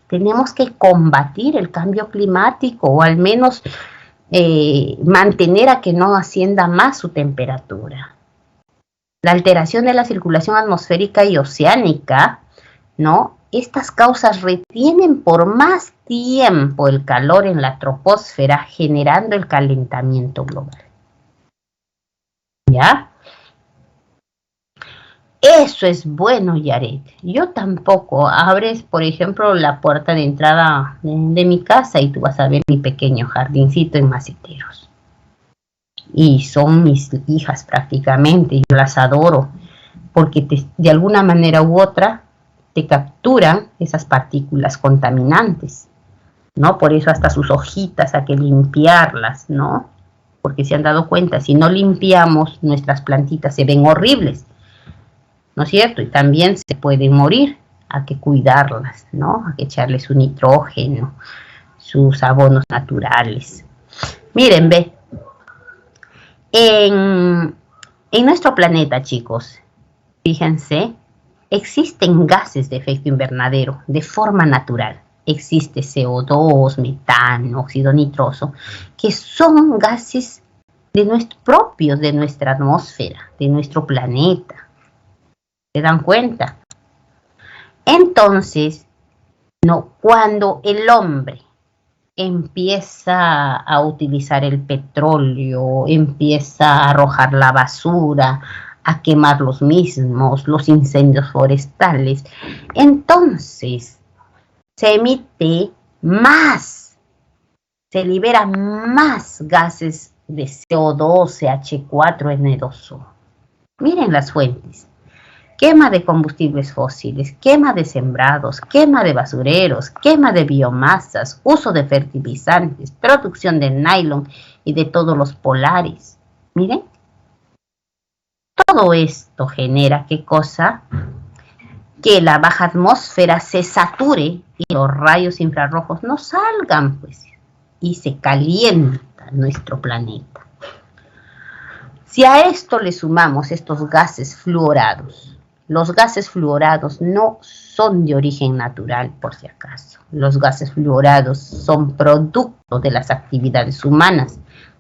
Tenemos que combatir el cambio climático, o al menos mantener a que no ascienda más su temperatura. La alteración de la circulación atmosférica y oceánica, ¿no?, estas causas retienen por más tiempo el calor en la troposfera, generando el calentamiento global. ¿Ya? Eso es bueno, Yaret. Yo tampoco. Abres, por ejemplo, la puerta de entrada de mi casa y tú vas a ver mi pequeño jardincito en maceteros. Y son mis hijas prácticamente. Yo las adoro porque de alguna manera u otra te capturan esas partículas contaminantes, ¿no? Por eso hasta sus hojitas hay que limpiarlas, ¿no? Porque se han dado cuenta, si no limpiamos, nuestras plantitas se ven horribles, ¿no es cierto? Y también se pueden morir, hay que cuidarlas, ¿no? Hay que echarles su nitrógeno, sus abonos naturales. Miren, ve, en nuestro planeta, chicos, fíjense, existen gases de efecto invernadero de forma natural. existe CO2, metano, óxido nitroso, que son gases propios de nuestra atmósfera, de nuestro planeta. ¿Se dan cuenta? Entonces, no, cuando el hombre empieza a utilizar el petróleo, empieza a arrojar la basura, a quemar los mismos, los incendios forestales, entonces se emite más, se libera más gases de CO2, CH4, N2O. Miren las fuentes. Quema de combustibles fósiles, quema de sembrados, quema de basureros, quema de biomasas, uso de fertilizantes, producción de nylon y de todos los polares. Miren, todo esto genera, ¿qué cosa? Que la baja atmósfera se sature y los rayos infrarrojos no salgan, pues, y se calienta nuestro planeta. Si a esto le sumamos estos gases fluorados, los gases fluorados no son de origen natural, por si acaso. Los gases fluorados son producto de las actividades humanas,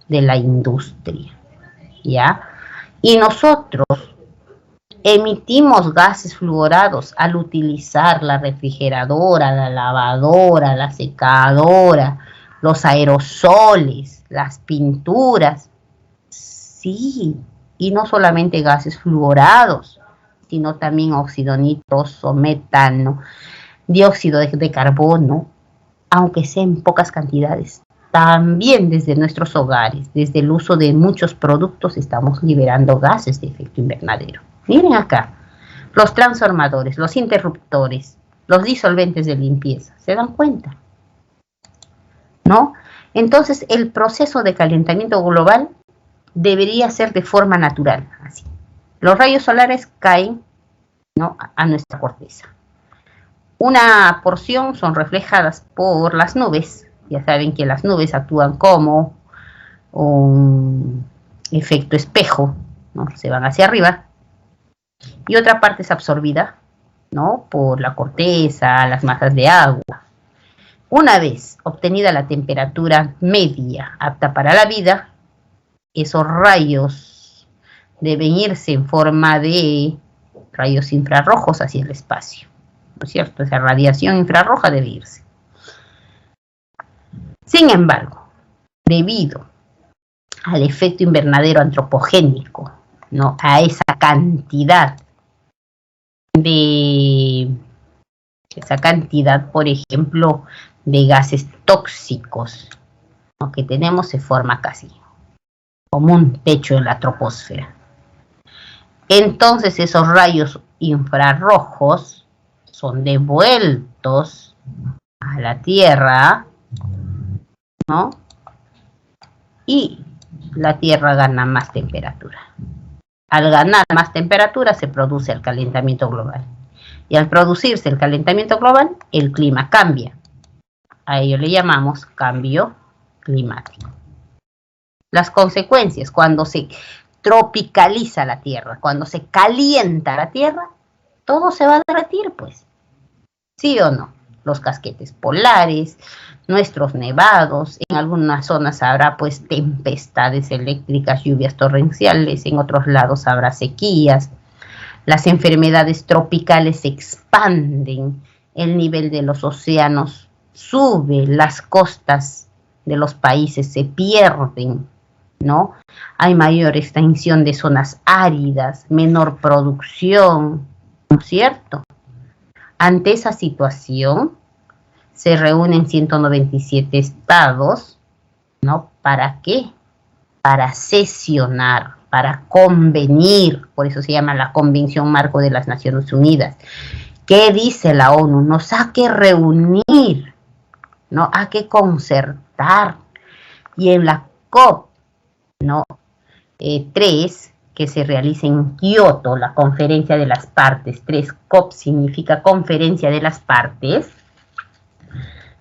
de la industria, ¿ya? Y nosotros emitimos gases fluorados al utilizar la refrigeradora, la lavadora, la secadora, los aerosoles, las pinturas. Sí, y no solamente gases fluorados, sino también óxido nitroso, metano, dióxido de carbono, aunque sea en pocas cantidades. También desde nuestros hogares, desde el uso de muchos productos, estamos liberando gases de efecto invernadero. Miren acá, los transformadores, los interruptores, los disolventes de limpieza, ¿se dan cuenta? ¿No? Entonces, el proceso de calentamiento global debería ser de forma natural, así. Los rayos solares caen, ¿no?, a nuestra corteza. Una porción son reflejadas por las nubes. Ya saben que las nubes actúan como un efecto espejo, ¿no? Se van hacia arriba. Y otra parte es absorbida, ¿no?, por la corteza, las masas de agua. Una vez obtenida la temperatura media apta para la vida, esos rayos deben irse en forma de rayos infrarrojos hacia el espacio, ¿no es cierto? Esa radiación infrarroja debe irse. Sin embargo, debido al efecto invernadero antropogénico, ¿no?, a esa cantidad, por ejemplo, de gases tóxicos, ¿no?, que tenemos, se forma casi como un techo en la troposfera. Entonces esos rayos infrarrojos son devueltos a la Tierra, ¿no? Y la Tierra gana más temperatura. Al ganar más temperatura se produce el calentamiento global. Y al producirse el calentamiento global, el clima cambia. A ello le llamamos cambio climático. Las consecuencias, cuando se tropicaliza la Tierra, cuando se calienta la Tierra, todo se va a derretir, pues. ¿Sí o no? Los casquetes polares, nuestros nevados, en algunas zonas habrá pues tempestades eléctricas, lluvias torrenciales, en otros lados habrá sequías, las enfermedades tropicales se expanden, el nivel de los océanos sube, las costas de los países se pierden, ¿no? Hay mayor extensión de zonas áridas, menor producción, ¿no es cierto? Ante esa situación, se reúnen 197 estados, ¿no? ¿Para qué? Para sesionar, para convenir, por eso se llama la Convención Marco de las Naciones Unidas. ¿Qué dice la ONU? Nos hay que reunir, ¿no? Hay que concertar. Y en la COP, ¿no?, 3, que se realiza en Kioto, la conferencia de las partes, 3 COP significa conferencia de las partes,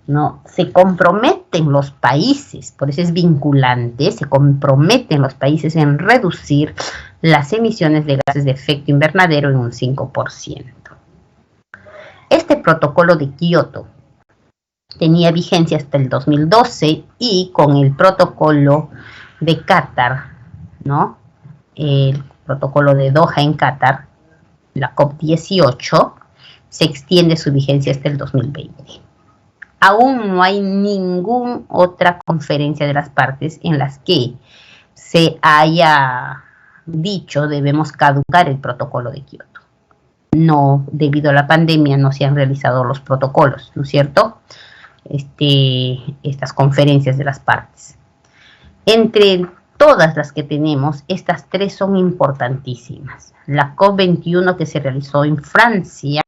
¿no? Se comprometen los países, por eso es vinculante, se comprometen los países en reducir las emisiones de gases de efecto invernadero en un 5%. Este protocolo de Kioto tenía vigencia hasta el 2012 y con el protocolo de Qatar, ¿no? El protocolo de Doha en Qatar, la COP18, se extiende su vigencia hasta el 2020. Aún no hay ninguna otra conferencia de las partes en las que se haya dicho debemos caducar el protocolo de Kioto. No, debido a la pandemia no se han realizado los protocolos, ¿no es cierto? Estas conferencias de las partes. Entre todas las que tenemos, estas tres son importantísimas. La COP21 que se realizó en Francia.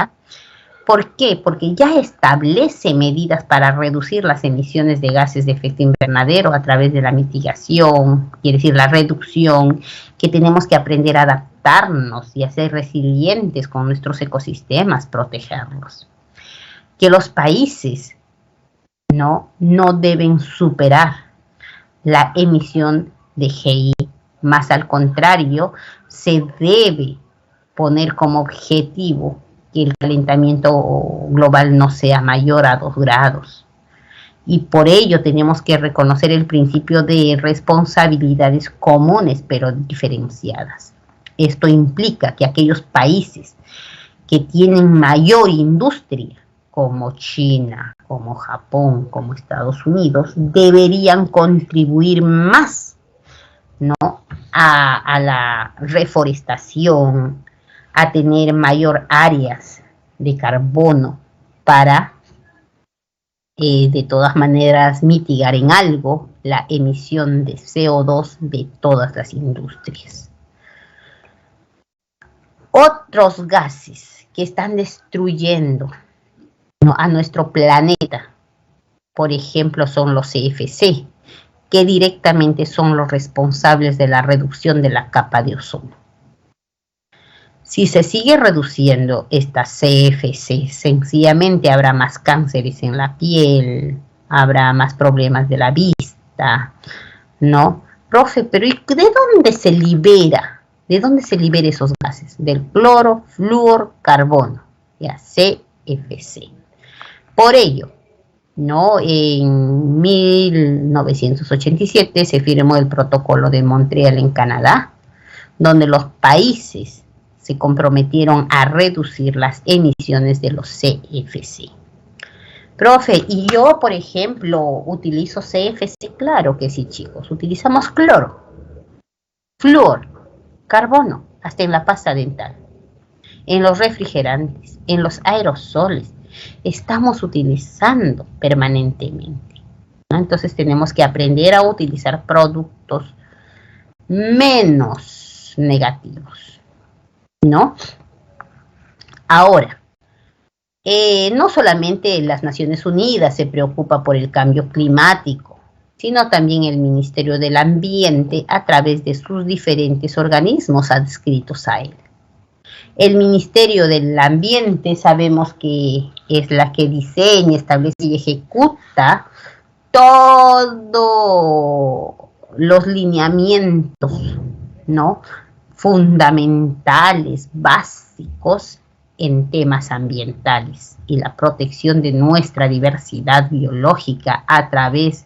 ¿Por qué? Porque ya establece medidas para reducir las emisiones de gases de efecto invernadero a través de la mitigación, quiere decir la reducción, que tenemos que aprender a adaptarnos y a ser resilientes con nuestros ecosistemas, protegerlos. Que los países no deben superar la emisión de GI, más al contrario, se debe poner como objetivo que el calentamiento global no sea mayor a 2 grados. Y por ello tenemos que reconocer el principio de responsabilidades comunes pero diferenciadas. Esto implica que aquellos países que tienen mayor industria, como China, como Japón, como Estados Unidos, deberían contribuir más, ¿no?, a la reforestación, a tener mayor áreas de carbono para, de todas maneras, mitigar en algo la emisión de CO2 de todas las industrias. Otros gases que están destruyendo, ¿no?, a nuestro planeta, por ejemplo, son los CFC, que directamente son los responsables de la reducción de la capa de ozono. Si se sigue reduciendo esta CFC, sencillamente habrá más cánceres en la piel, habrá más problemas de la vista, ¿no? Profe, pero ¿y de dónde se libera? ¿De dónde se liberan esos gases? Del cloro, flúor, carbono, ya, CFC. Por ello, ¿no?, en 1987 se firmó el Protocolo de Montreal en Canadá, donde los países se comprometieron a reducir las emisiones de los CFC. Profe, ¿y yo, por ejemplo, utilizo CFC? Claro que sí, chicos. Utilizamos cloro, flúor, carbono, hasta en la pasta dental, en los refrigerantes, en los aerosoles. Estamos utilizando permanentemente, ¿no? Entonces tenemos que aprender a utilizar productos menos negativos, ¿no? Ahora, no solamente las Naciones Unidas se preocupa por el cambio climático, sino también el Ministerio del Ambiente a través de sus diferentes organismos adscritos a él. El Ministerio del Ambiente sabemos que es la que diseña, establece y ejecuta todos los lineamientos, ¿no?, fundamentales, básicos en temas ambientales y la protección de nuestra diversidad biológica a través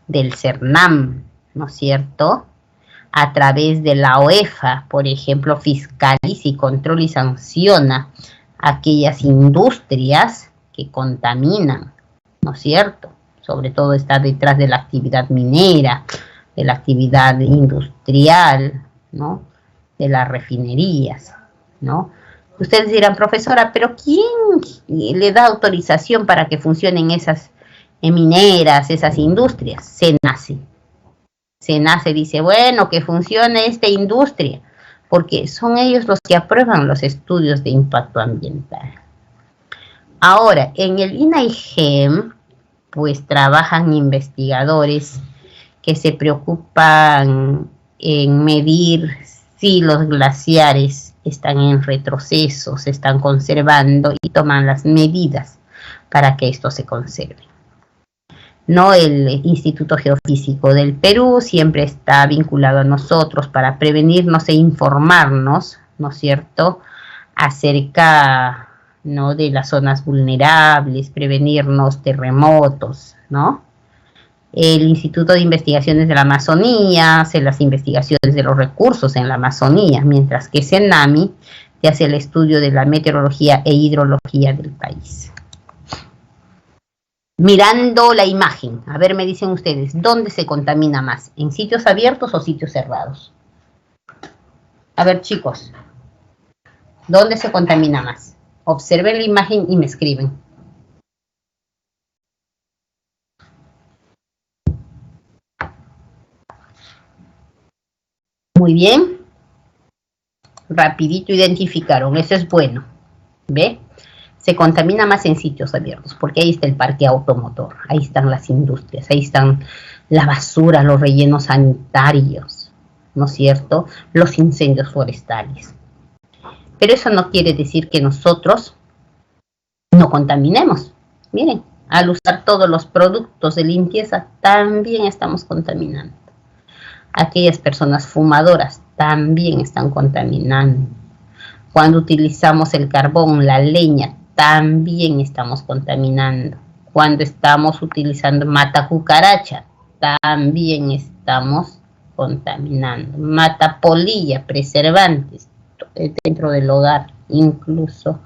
del CERNAM, ¿no es cierto?, a través de la OEFA, por ejemplo, fiscaliza y controla y sanciona aquellas industrias que contaminan, ¿no es cierto? Sobre todo está detrás de la actividad minera, de la actividad industrial, ¿no?, de las refinerías, ¿no? Ustedes dirán, profesora, pero ¿quién le da autorización para que funcionen esas mineras, esas industrias? SENACE dice, bueno, que funcione esta industria, porque son ellos los que aprueban los estudios de impacto ambiental. Ahora, en el INAIGEM, pues trabajan investigadores que se preocupan en medir si los glaciares están en retroceso, se están conservando y toman las medidas para que esto se conserve. No, el Instituto Geofísico del Perú siempre está vinculado a nosotros para prevenirnos e informarnos, ¿no es cierto?, acerca ¿no? De las zonas vulnerables, prevenirnos terremotos, ¿no? El Instituto de Investigaciones de la Amazonía hace las investigaciones de los recursos en la Amazonía, mientras que CENAMI te hace el estudio de la meteorología e hidrología del país. Mirando la imagen, a ver, me dicen ustedes, ¿dónde se contamina más? ¿En sitios abiertos o sitios cerrados? A ver, chicos, ¿dónde se contamina más? Observen la imagen y me escriben. Muy bien. Rapidito identificaron, eso es bueno. ¿Ve? Se contamina más en sitios abiertos, porque ahí está el parque automotor, ahí están las industrias, ahí están la basura, los rellenos sanitarios, ¿no es cierto? Los incendios forestales. Pero eso no quiere decir que nosotros no contaminemos. Miren, al usar todos los productos de limpieza, también estamos contaminando. Aquellas personas fumadoras también están contaminando. Cuando utilizamos el carbón, la leña, también estamos contaminando. Cuando estamos utilizando mata cucaracha, también estamos contaminando. Mata polilla, preservantes dentro del hogar, incluso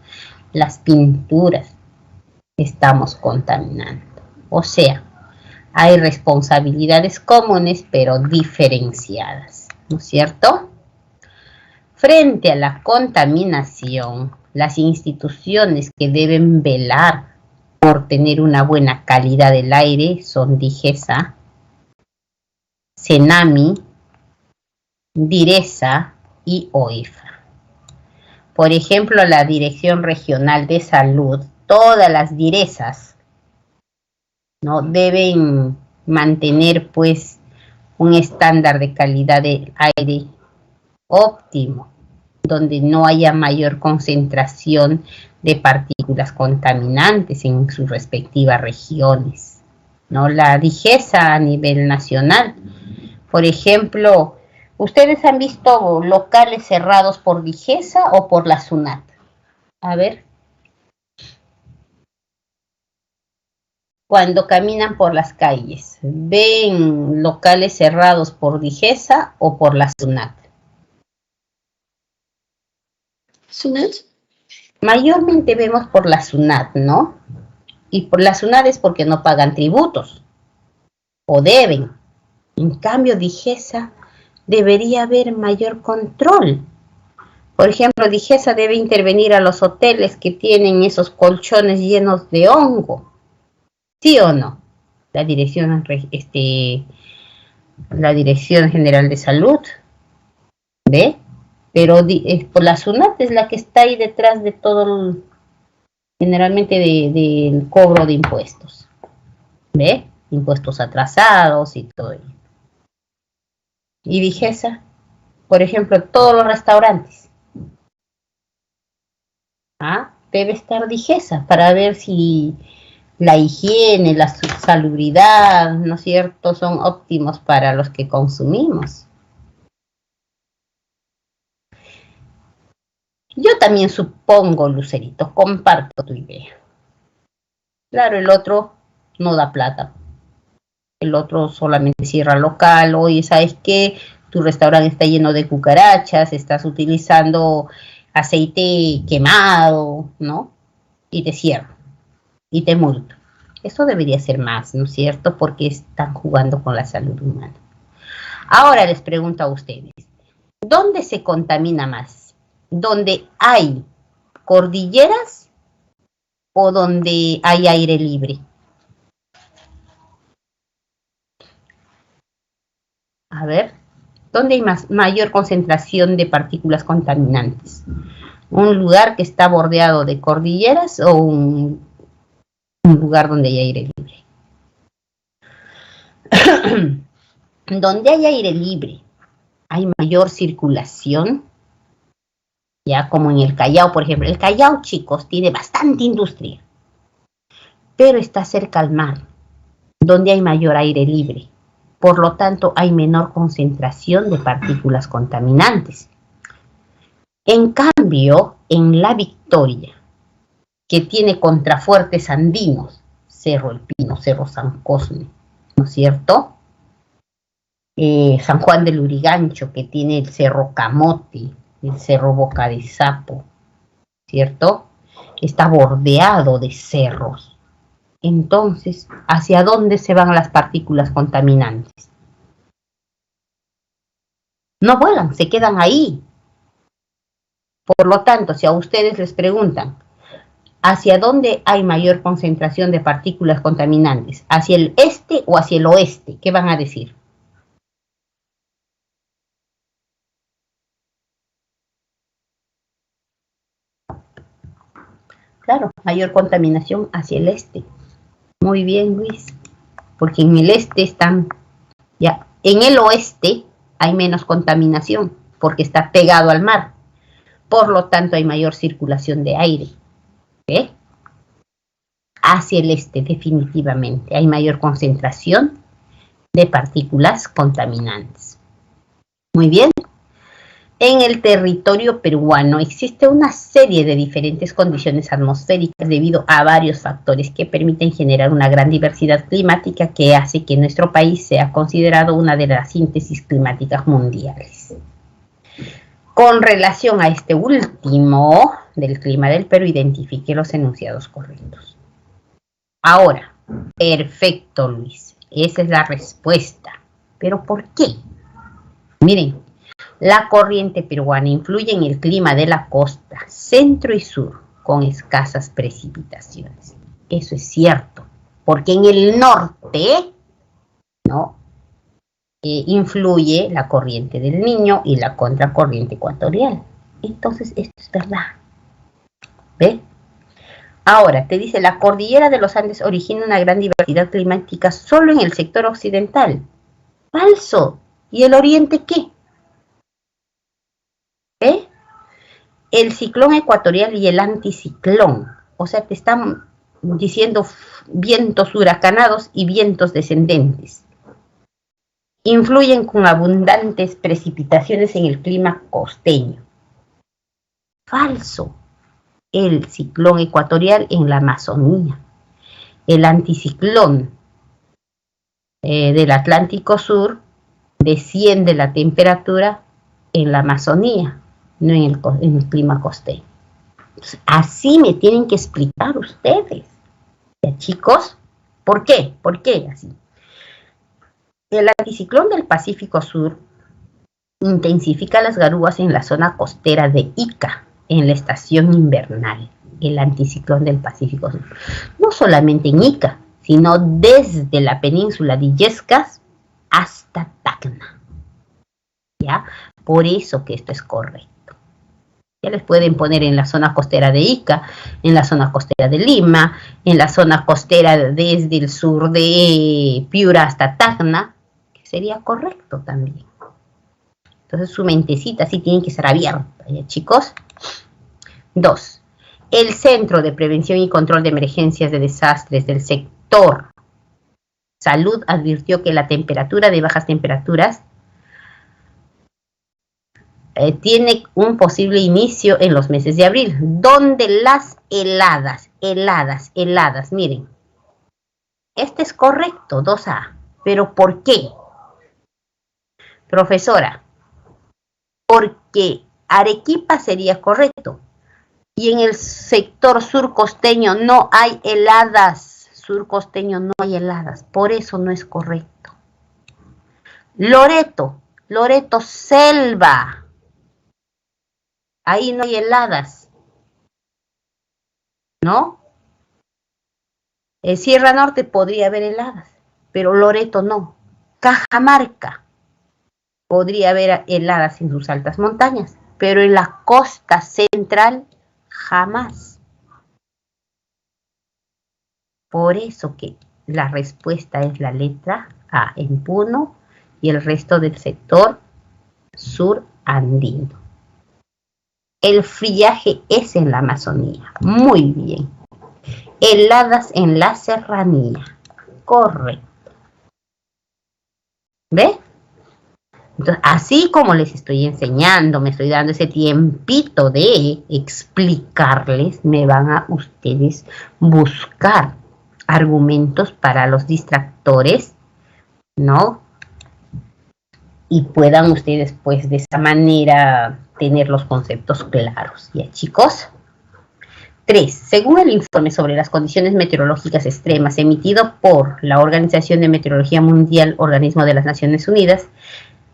las pinturas, estamos contaminando. O sea, hay responsabilidades comunes pero diferenciadas, ¿no es cierto? Frente a la contaminación, las instituciones que deben velar por tener una buena calidad del aire son DIGESA, CENAMI, DIRESA y OEFA. Por ejemplo, la Dirección Regional de Salud, todas las DIRESAs, ¿no? Deben mantener pues un estándar de calidad del aire óptimo, donde no haya mayor concentración de partículas contaminantes en sus respectivas regiones, ¿no? La DIGESA a nivel nacional, por ejemplo, ¿ustedes han visto locales cerrados por DIGESA o por la SUNAT? A ver. Cuando caminan por las calles, ¿ven locales cerrados por DIGESA o por la SUNAT? ¿SUNAT? Mayormente vemos por la SUNAT, ¿no? Y por la SUNAT es porque no pagan tributos, o deben. En cambio, DIGESA debería haber mayor control. Por ejemplo, DIGESA debe intervenir a los hoteles que tienen esos colchones llenos de hongo. ¿Sí o no? La Dirección General de Salud, ¿ve? Pero por la SUNAT es la que está ahí detrás de todo, generalmente del cobro de impuestos, ¿ve? Impuestos atrasados y todo ello. Y DIGESA, por ejemplo, todos los restaurantes. Debe estar DIGESA para ver si la higiene, la salubridad, ¿no es cierto?, son óptimos para los que consumimos. Yo también supongo, Lucerito, comparto tu idea. Claro, el otro no da plata. El otro solamente cierra local. Oye, ¿sabes qué? Tu restaurante está lleno de cucarachas, estás utilizando aceite quemado, ¿no? Y te cierro. Y te multo. Eso debería ser más, ¿no es cierto? Porque están jugando con la salud humana. Ahora les pregunto a ustedes, ¿dónde se contamina más? ¿Dónde hay cordilleras o donde hay aire libre? A ver, ¿dónde hay mayor concentración de partículas contaminantes? ¿Un lugar que está bordeado de cordilleras o un lugar donde hay aire libre? Donde hay aire libre, hay mayor circulación, ya como en el Callao, por ejemplo. El Callao, chicos, tiene bastante industria, pero está cerca al mar, donde hay mayor aire libre. Por lo tanto, hay menor concentración de partículas contaminantes. En cambio, en La Victoria, que tiene contrafuertes andinos, Cerro El Pino, Cerro San Cosme, ¿no es cierto? San Juan del Lurigancho, que tiene el Cerro Camote, el Cerro Boca de Sapo, ¿cierto? Está bordeado de cerros. Entonces, ¿hacia dónde se van las partículas contaminantes? No vuelan, se quedan ahí. Por lo tanto, si a ustedes les preguntan, ¿hacia dónde hay mayor concentración de partículas contaminantes? ¿Hacia el este o hacia el oeste? ¿Qué van a decir? Claro, mayor contaminación hacia el este. Muy bien, Luis. Porque en el este están, ya, en el oeste hay menos contaminación, porque está pegado al mar. Por lo tanto, hay mayor circulación de aire. ¿Ok? Hacia el este, definitivamente, hay mayor concentración de partículas contaminantes. Muy bien. En el territorio peruano existe una serie de diferentes condiciones atmosféricas debido a varios factores que permiten generar una gran diversidad climática que hace que nuestro país sea considerado una de las síntesis climáticas mundiales. Con relación a este último, del clima del Perú, identifique los enunciados correctos. Ahora, perfecto, Luis. Esa es la respuesta. ¿Pero por qué? Miren, la corriente peruana influye en el clima de la costa, centro y sur, con escasas precipitaciones. Eso es cierto, porque en el norte, ¿no? Influye la corriente del Niño y la contracorriente ecuatorial. Entonces, esto es verdad. ¿Ve? Ahora, te dice, la cordillera de los Andes origina una gran diversidad climática solo en el sector occidental. Falso. ¿Y el oriente qué? ¿Eh? El ciclón ecuatorial y el anticiclón. O sea, te están diciendo vientos huracanados y vientos descendentes. Influyen con abundantes precipitaciones en el clima costeño. Falso. El ciclón ecuatorial en la Amazonía. El anticiclón del Atlántico Sur desciende la temperatura en la Amazonía, no en el clima costeño. Entonces, así me tienen que explicar ustedes. ¿Ya, chicos? ¿Por qué? ¿Por qué así? El anticiclón del Pacífico Sur intensifica las garúas en la zona costera de Ica en la estación invernal. El anticiclón del Pacífico Sur. No solamente en Ica, sino desde la península de Illescas hasta Tacna. ¿Ya? Por eso que esto es correcto. Ya les pueden poner en la zona costera de Ica, en la zona costera de Lima, en la zona costera desde el sur de Piura hasta Tacna, que sería correcto también. Entonces su mentecita sí tiene que estar abierta, ¿ya, chicos? 2. El Centro de Prevención y Control de Emergencias de Desastres del sector Salud advirtió que la temperatura de bajas temperaturas tiene un posible inicio en los meses de abril, donde las heladas, miren, este es correcto, 2A, pero ¿por qué? Profesora, porque Arequipa sería correcto, y en el sector surcosteño no hay heladas, por eso no es correcto. Loreto, selva. Ahí no hay heladas, ¿no? En Sierra Norte podría haber heladas, pero Loreto no. Cajamarca podría haber heladas en sus altas montañas, pero en la costa central jamás. Por eso que la respuesta es la letra A en Puno y el resto del sector sur andino. El friaje es en la Amazonía. Muy bien. Heladas en la serranía. Correcto. ¿Ve? Entonces, así como les estoy enseñando, me estoy dando ese tiempito de explicarles, me van a ustedes buscar argumentos para los distractores, ¿no? Y puedan ustedes, pues, de esa manera tener los conceptos claros. ¿Ya, chicos? 3. Según el informe sobre las condiciones meteorológicas extremas emitido por la Organización de Meteorología Mundial, organismo de las Naciones Unidas,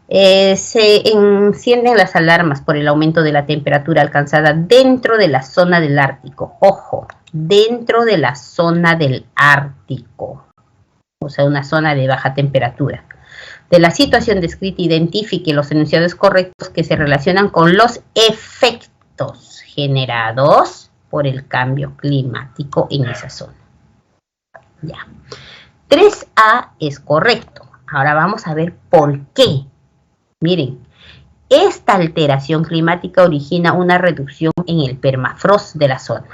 se encienden las alarmas por el aumento de la temperatura alcanzada dentro de la zona del Ártico. Ojo, dentro de la zona del Ártico, o sea, una zona de baja temperatura. De la situación descrita, identifique los enunciados correctos que se relacionan con los efectos generados por el cambio climático en esa zona. Ya. 3A es correcto. Ahora vamos a ver por qué. Miren, esta alteración climática origina una reducción en el permafrost de la zona.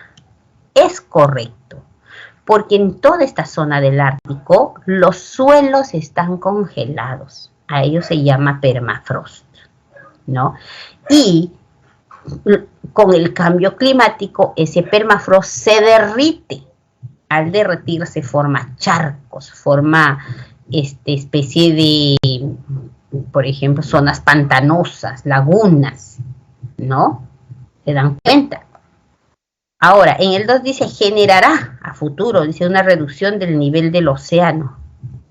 Es correcto, porque en toda esta zona del Ártico los suelos están congelados. A ello se llama permafrost, ¿no? Y con el cambio climático, ese permafrost se derrite. Al derretirse forma charcos, forma especie de, por ejemplo, zonas pantanosas, lagunas, ¿no? ¿Se dan cuenta? Ahora, en el 2 dice, generará a futuro, dice, una reducción del nivel del océano.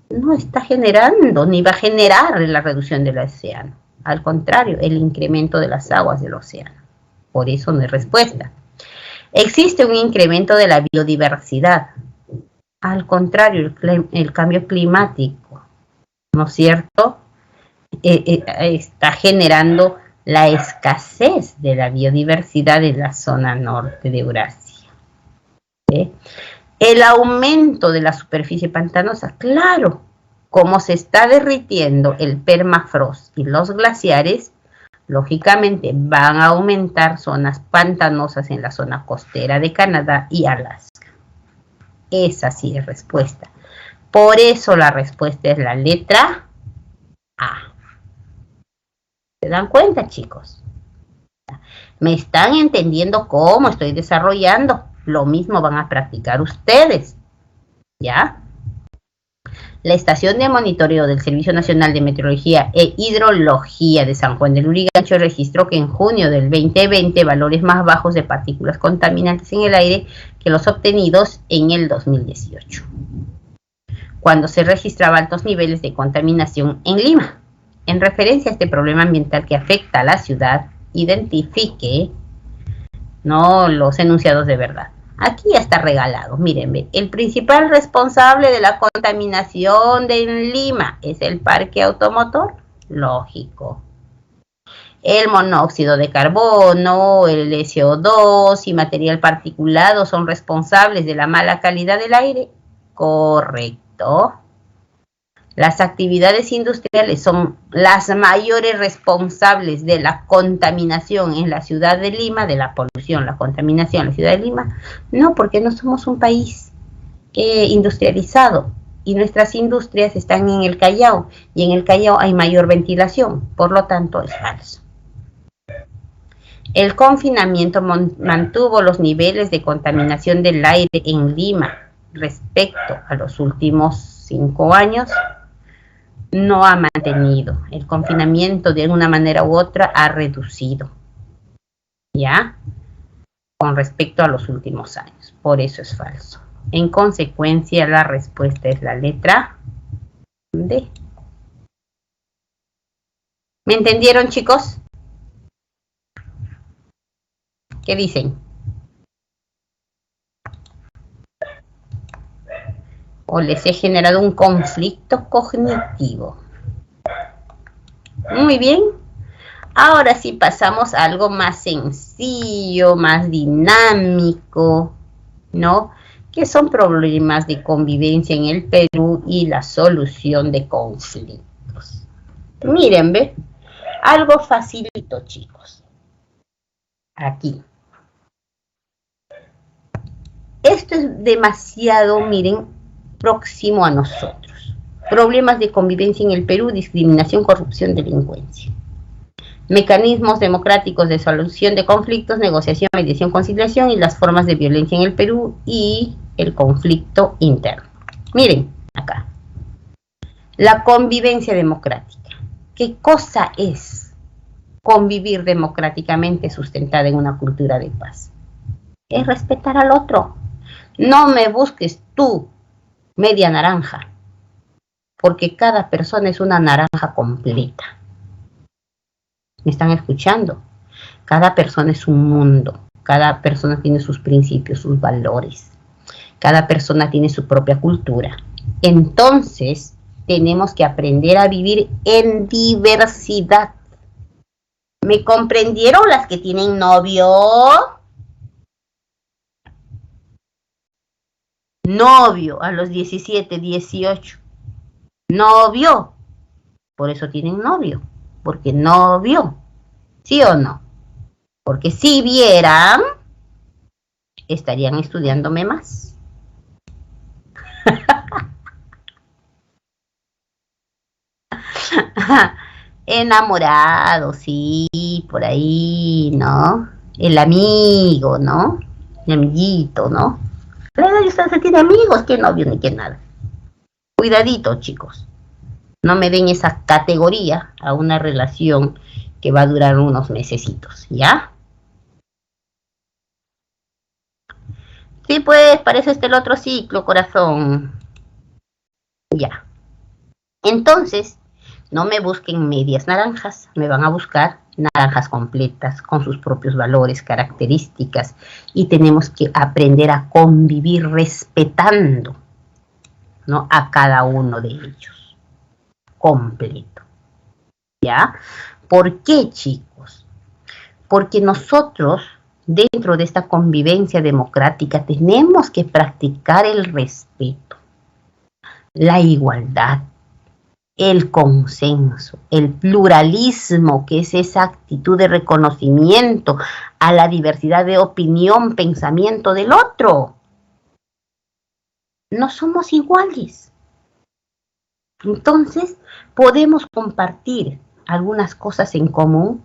No está generando, ni va a generar la reducción del océano. Al contrario, el incremento de las aguas del océano. Por eso no hay respuesta. Existe un incremento de la biodiversidad. Al contrario, el cambio climático, ¿no es cierto? Está generando la escasez de la biodiversidad en la zona norte de Eurasia. ¿Sí? El aumento de la superficie pantanosa, claro, como se está derritiendo el permafrost y los glaciares, lógicamente van a aumentar zonas pantanosas en la zona costera de Canadá y Alaska. Esa sí es respuesta. Por eso la respuesta es la letra A. ¿Se dan cuenta, chicos? ¿Me están entendiendo cómo estoy desarrollando? Lo mismo van a practicar ustedes, ¿ya? La estación de monitoreo del Servicio Nacional de Meteorología e Hidrología de San Juan de Lurigancho registró que en junio del 2020 valores más bajos de partículas contaminantes en el aire que los obtenidos en el 2018, cuando se registraba altos niveles de contaminación en Lima. En referencia a este problema ambiental que afecta a la ciudad, identifique, ¿no?, los enunciados de verdad. Aquí ya está regalado, miren, el principal responsable de la contaminación de Lima es el parque automotor, lógico. El monóxido de carbono, el CO2 y material particulado son responsables de la mala calidad del aire, correcto. Las actividades industriales son las mayores responsables de la contaminación en la ciudad de Lima, de la polución, la contaminación en la ciudad de Lima. No, porque no somos un país industrializado y nuestras industrias están en el Callao y en el Callao hay mayor ventilación, por lo tanto es falso. El confinamiento mantuvo los niveles de contaminación del aire en Lima respecto a los últimos 5 años. No ha mantenido. El confinamiento de una manera u otra ha reducido, ¿ya? Con respecto a los últimos años. Por eso es falso. En consecuencia, la respuesta es la letra D. ¿Me entendieron, chicos? ¿Qué dicen? ¿O les he generado un conflicto cognitivo? Muy bien. Ahora sí pasamos a algo más sencillo, más dinámico, ¿no? Que son problemas de convivencia en el Perú y la solución de conflictos. Miren, ¿ve? Algo facilito, chicos. Aquí. Esto es demasiado, miren, próximo a nosotros. Problemas de convivencia en el Perú, discriminación, corrupción, delincuencia. Mecanismos democráticos de solución de conflictos, negociación, mediación, conciliación y las formas de violencia en el Perú y el conflicto interno. Miren acá. La convivencia democrática. ¿Qué cosa es convivir democráticamente sustentada en una cultura de paz? Es respetar al otro. No me busques tú media naranja, porque cada persona es una naranja completa. ¿Me están escuchando? Cada persona es un mundo, cada persona tiene sus principios, sus valores, cada persona tiene su propia cultura. Entonces, tenemos que aprender a vivir en diversidad. ¿Me comprendieron las que tienen novio? Novio a los 17, 18. Novio. Por eso tienen novio. Porque no vio. ¿Sí o no? Porque si vieran, estarían estudiándome más. Enamorado, sí, por ahí, ¿no? El amigo, ¿no? El amiguito, ¿no? Claro, usted se tiene amigos, que novio ni que nada. Cuidadito, chicos. No me den esa categoría a una relación que va a durar unos mesecitos, ¿ya? Sí, pues, parece el otro ciclo, corazón. Ya. Entonces, no me busquen medias naranjas, me van a buscar naranjas completas, con sus propios valores, características, y tenemos que aprender a convivir respetando, ¿no?, a cada uno de ellos, completo, ¿ya? ¿Por qué, chicos? Porque nosotros, dentro de esta convivencia democrática, tenemos que practicar el respeto, la igualdad, el consenso, el pluralismo, que es esa actitud de reconocimiento a la diversidad de opinión, pensamiento del otro. No somos iguales. Entonces, podemos compartir algunas cosas en común,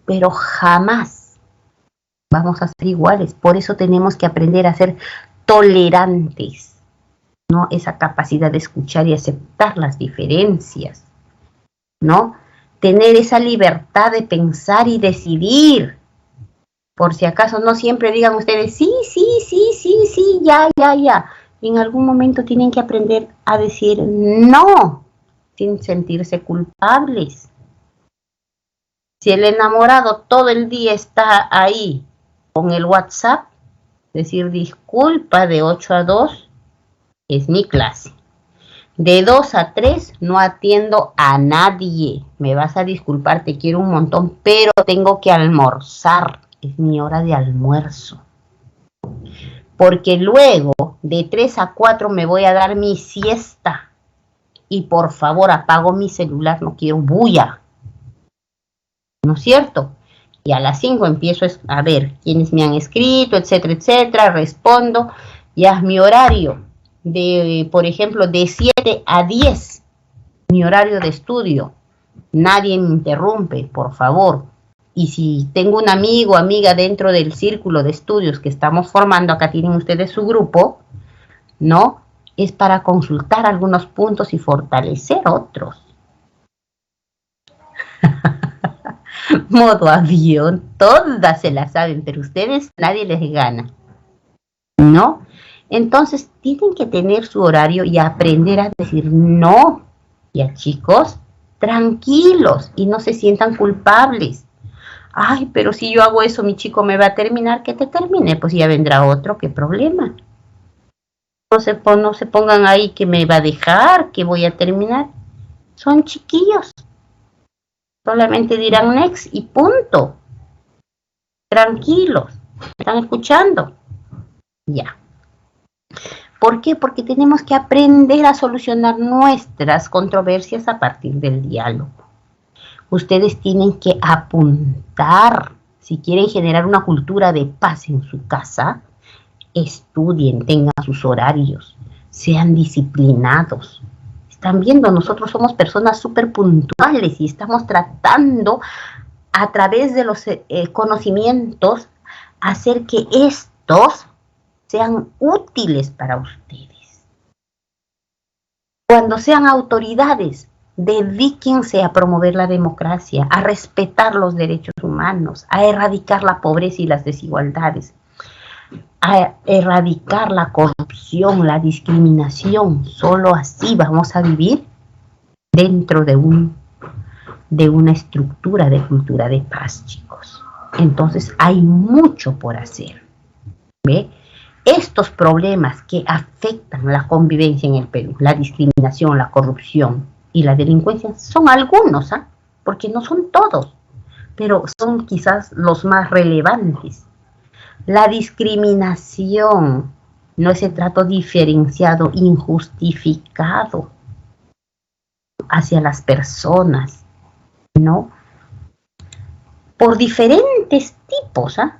pero jamás vamos a ser iguales. Por eso tenemos que aprender a ser tolerantes, ¿no? Esa capacidad de escuchar y aceptar las diferencias, ¿no? Tener esa libertad de pensar y decidir. Por si acaso no siempre digan ustedes, sí, ya. En algún momento tienen que aprender a decir no, sin sentirse culpables. Si el enamorado todo el día está ahí con el WhatsApp, decir disculpa, de 8 a 2 es mi clase. De 2 a 3 no atiendo a nadie. Me vas a disculpar, te quiero un montón, pero tengo que almorzar. Es mi hora de almuerzo. Porque luego de 3 a 4 me voy a dar mi siesta. Y por favor apago mi celular, no quiero bulla. ¿No es cierto? Y a las 5 empiezo a ver quiénes me han escrito, etcétera, respondo. Ya es mi horario. Por ejemplo, de 7 a 10, mi horario de estudio. Nadie me interrumpe, por favor. Y si tengo un amigo o amiga dentro del círculo de estudios que estamos formando, acá tienen ustedes su grupo, ¿no? Es para consultar algunos puntos y fortalecer otros. Modo avión, todas se la saben, pero ustedes nadie les gana, ¿no? Entonces tienen que tener su horario y aprender a decir no. Ya, chicos, tranquilos y no se sientan culpables. Ay, pero si yo hago eso, mi chico me va a terminar. Que te termine, pues ya vendrá otro, ¿qué problema? No se pongan ahí que me va a dejar, que voy a terminar. Son chiquillos. Solamente dirán next y punto. Tranquilos. ¿Están escuchando? Ya. ¿Por qué? Porque tenemos que aprender a solucionar nuestras controversias a partir del diálogo. Ustedes tienen que apuntar. Si quieren generar una cultura de paz en su casa, estudien, tengan sus horarios, sean disciplinados. están viendo, nosotros somos personas súper puntuales y estamos tratando a través de los conocimientos hacer que estos sean útiles para ustedes. Cuando sean autoridades, dedíquense a promover la democracia, a respetar los derechos humanos, a erradicar la pobreza y las desigualdades, a erradicar la corrupción, la discriminación. Solo así vamos a vivir dentro de una estructura de cultura de paz, chicos. Entonces hay mucho por hacer. ¿Ve? Estos problemas que afectan la convivencia en el Perú, la discriminación, la corrupción y la delincuencia, son algunos, ¿eh? Porque no son todos, pero son quizás los más relevantes. La discriminación, no ese trato diferenciado, injustificado hacia las personas, ¿no? Por diferentes tipos, ¿eh?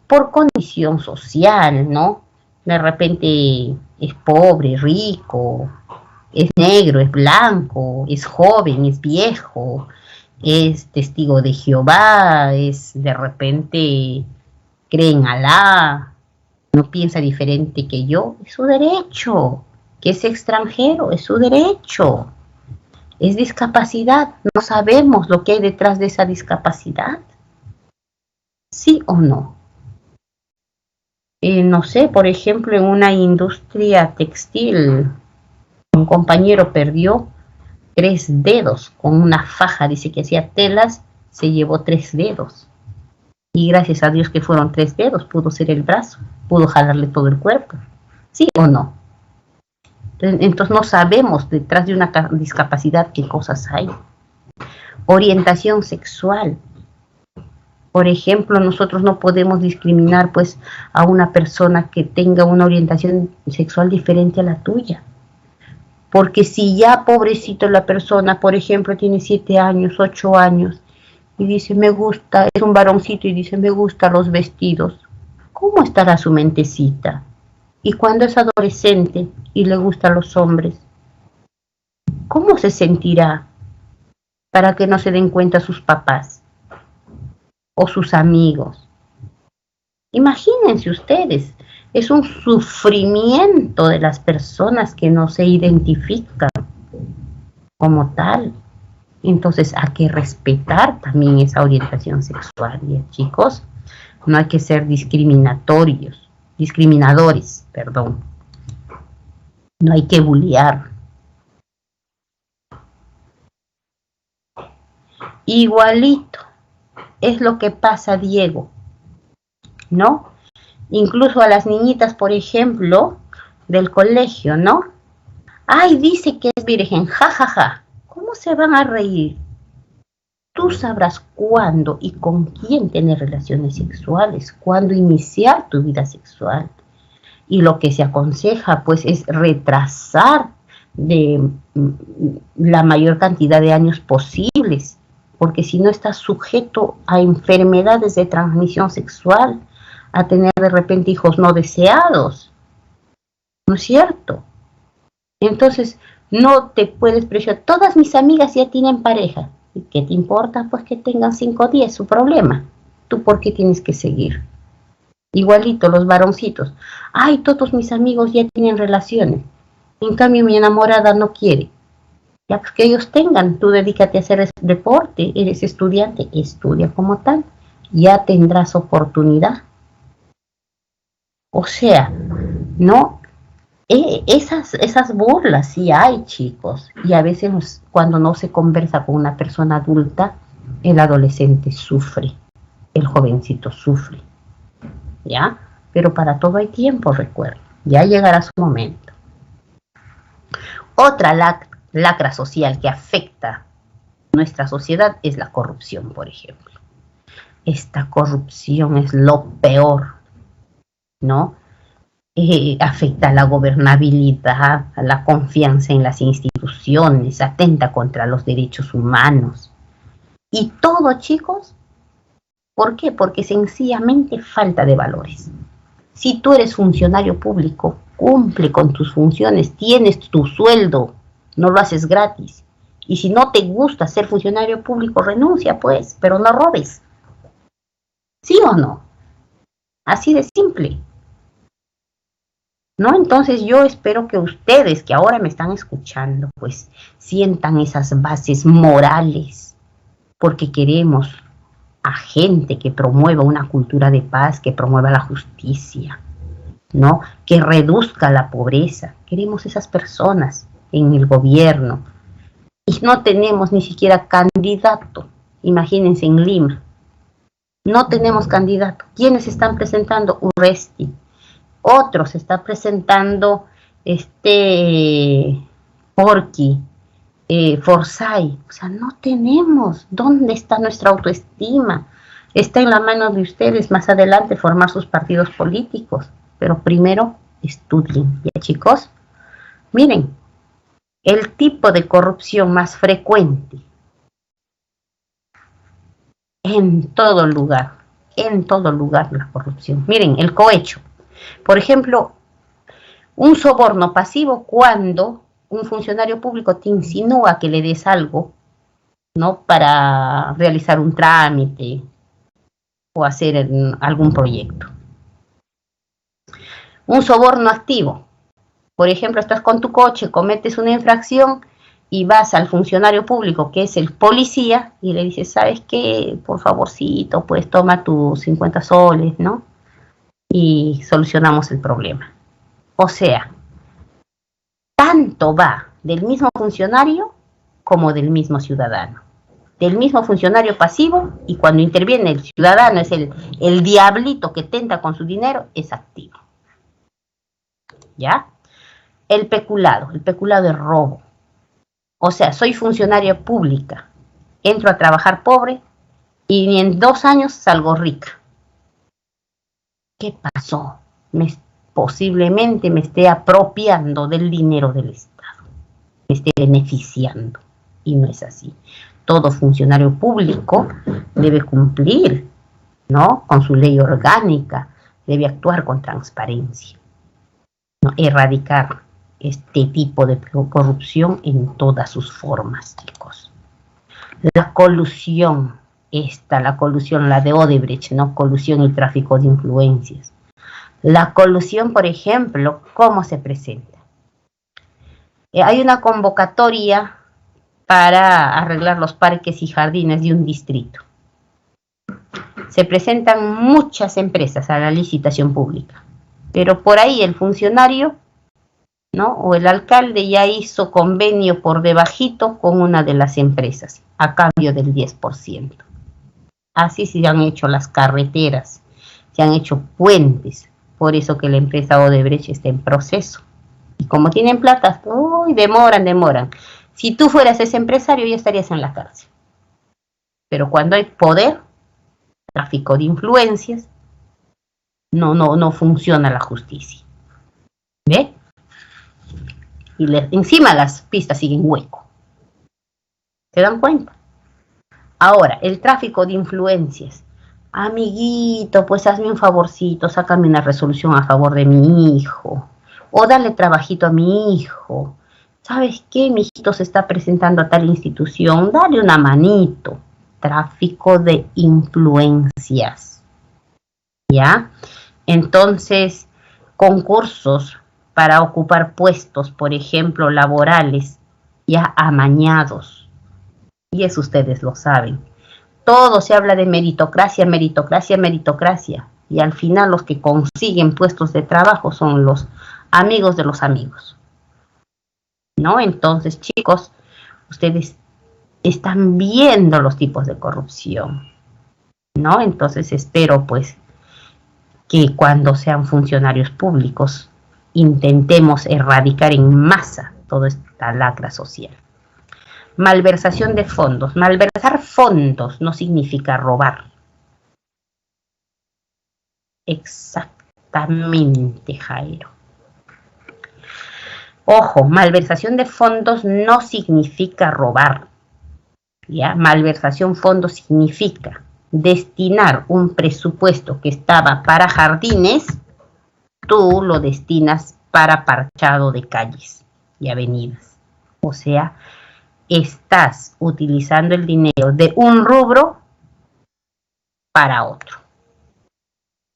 Por condición social, ¿no? De repente es pobre, rico, es negro, es blanco, es joven, es viejo, es testigo de Jehová, es de repente cree en Alá, no piensa diferente que yo, es su derecho. Que es extranjero, es su derecho. Es discapacidad, no sabemos lo que hay detrás de esa discapacidad. ¿Sí o no? No sé, por ejemplo, en una industria textil, un compañero perdió 3 dedos con una faja, dice que hacía telas, se llevó 3 dedos. Y gracias a Dios que fueron 3 dedos, pudo ser el brazo, pudo jalarle todo el cuerpo. ¿Sí o no? Entonces no sabemos detrás de una discapacidad qué cosas hay. Orientación sexual. Por ejemplo, nosotros no podemos discriminar pues a una persona que tenga una orientación sexual diferente a la tuya. Porque si ya pobrecito la persona, por ejemplo, tiene 7 años, 8 años, y dice, me gusta, es un varoncito y dice, me gustan los vestidos, ¿cómo estará su mentecita? Y cuando es adolescente y le gustan los hombres, ¿cómo se sentirá para que no se den cuenta sus papás o sus amigos? Imagínense ustedes, es un sufrimiento de las personas que no se identifican como tal. Entonces hay que respetar también esa orientación sexual, ¿ya, chicos? No hay que ser discriminadores, perdón. No hay que bullear. Igualito es lo que pasa, Diego, ¿no? Incluso a las niñitas, por ejemplo, del colegio, ¿no? Ay, dice que es virgen, jajaja. ¿Cómo se van a reír? Tú sabrás cuándo y con quién tener relaciones sexuales, cuándo iniciar tu vida sexual. Y lo que se aconseja, pues, es retrasar de la mayor cantidad de años posibles, porque si no estás sujeto a enfermedades de transmisión sexual, a tener de repente hijos no deseados, ¿no es cierto? Entonces, no te puedes presionar. Todas mis amigas ya tienen pareja. ¿Y qué te importa? Pues que tengan 5 o 10, su problema. ¿Tú por qué tienes que seguir? Igualito, los varoncitos. Ay, todos mis amigos ya tienen relaciones. En cambio, mi enamorada no quiere. Ya, pues que ellos tengan. Tú dedícate a hacer deporte. Eres estudiante, estudia como tal. Ya tendrás oportunidad. O sea, no, esas burlas sí hay, chicos. Y a veces cuando no se conversa con una persona adulta, el adolescente sufre, el jovencito sufre, ¿ya? Pero para todo hay tiempo, recuerden. Ya llegará su momento. Otra lacra social que afecta nuestra sociedad es la corrupción, por ejemplo. Esta corrupción es lo peor, ¿no? Afecta a la gobernabilidad, a la confianza en las instituciones, atenta contra los derechos humanos. Y todo, chicos, ¿por qué? Porque sencillamente falta de valores. Si tú eres funcionario público, cumple con tus funciones, tienes tu sueldo, no lo haces gratis. Y si no te gusta ser funcionario público, renuncia, pues, pero no robes. ¿Sí o no? Así de simple. ¿No? Entonces yo espero que ustedes, que ahora me están escuchando, pues sientan esas bases morales, porque queremos a gente que promueva una cultura de paz, que promueva la justicia, ¿no? Que reduzca la pobreza. Queremos esas personas en el gobierno. Y no tenemos ni siquiera candidato. Imagínense en Lima. No tenemos candidato. ¿Quiénes están presentando? Urresti. Otros está presentando Porky, Forsyth. O sea, no tenemos. ¿Dónde está nuestra autoestima? Está en la mano de ustedes más adelante formar sus partidos políticos. Pero primero estudien. ¿Ya, chicos? Miren, el tipo de corrupción más frecuente en todo lugar la corrupción. Miren, el cohecho. Por ejemplo, un soborno pasivo cuando un funcionario público te insinúa que le des algo, ¿no? Para realizar un trámite o hacer algún proyecto. Un soborno activo. Por ejemplo, estás con tu coche, cometes una infracción y vas al funcionario público, que es el policía, y le dices, ¿sabes qué? Por favorcito, pues toma tus 50 soles, ¿no? Y solucionamos el problema. O sea, tanto va del mismo funcionario como del mismo ciudadano. Del mismo funcionario pasivo, y cuando interviene el ciudadano es el diablito que tenta con su dinero, es activo. ¿Ya? El peculado es robo. O sea, soy funcionaria pública, entro a trabajar pobre y ni en 2 años salgo rica. ¿Qué pasó? Posiblemente me esté apropiando del dinero del Estado, me esté beneficiando, y no es así. Todo funcionario público debe cumplir, ¿no?, con su ley orgánica, debe actuar con transparencia, ¿no?, erradicar este tipo de corrupción en todas sus formas, chicos. La colusión, la de Odebrecht, ¿no?, colusión y tráfico de influencias. La colusión, por ejemplo, ¿cómo se presenta? Hay una convocatoria para arreglar los parques y jardines de un distrito. Se presentan muchas empresas a la licitación pública, pero por ahí el funcionario, ¿no?, o el alcalde ya hizo convenio por debajito con una de las empresas a cambio del 10%. Así se han hecho las carreteras, se han hecho puentes. Por eso que la empresa Odebrecht está en proceso. Y como tienen plata, demoran. Si tú fueras ese empresario, ya estarías en la cárcel. Pero cuando hay poder, tráfico de influencias, no funciona la justicia. ¿Ve? Y encima las pistas siguen hueco. ¿Se dan cuenta? Ahora, el tráfico de influencias. Amiguito, pues hazme un favorcito, sácame una resolución a favor de mi hijo. O dale trabajito a mi hijo. ¿Sabes qué? Mi hijito se está presentando a tal institución. Dale una manito. Tráfico de influencias. ¿Ya? Entonces, concursos para ocupar puestos, por ejemplo, laborales, ya amañados. Y eso ustedes lo saben. Todo se habla de meritocracia. Y al final los que consiguen puestos de trabajo son los amigos de los amigos, ¿no? Entonces, chicos, ustedes están viendo los tipos de corrupción, ¿no? Entonces espero, pues, que cuando sean funcionarios públicos intentemos erradicar en masa toda esta lacra social. Malversación de fondos. Malversar fondos no significa robar. Exactamente, Jairo. Ojo, malversación de fondos no significa robar. ¿Ya? Malversación fondos significa destinar un presupuesto que estaba para jardines, tú lo destinas para parchado de calles y avenidas. O sea, estás utilizando el dinero de un rubro para otro,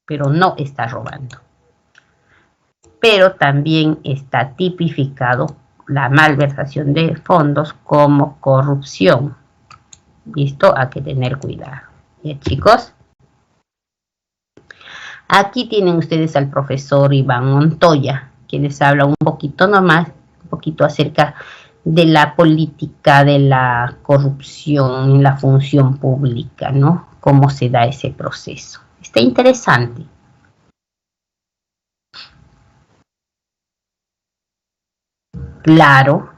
pero no estás robando. Pero también está tipificado la malversación de fondos como corrupción. ¿Listo? Hay que tener cuidado. Bien, chicos. Aquí tienen ustedes al profesor Iván Montoya, que les habla un poquito nomás, un poquito acerca de la política de la corrupción en la función pública, ¿no? Cómo se da ese proceso. Está interesante. Claro.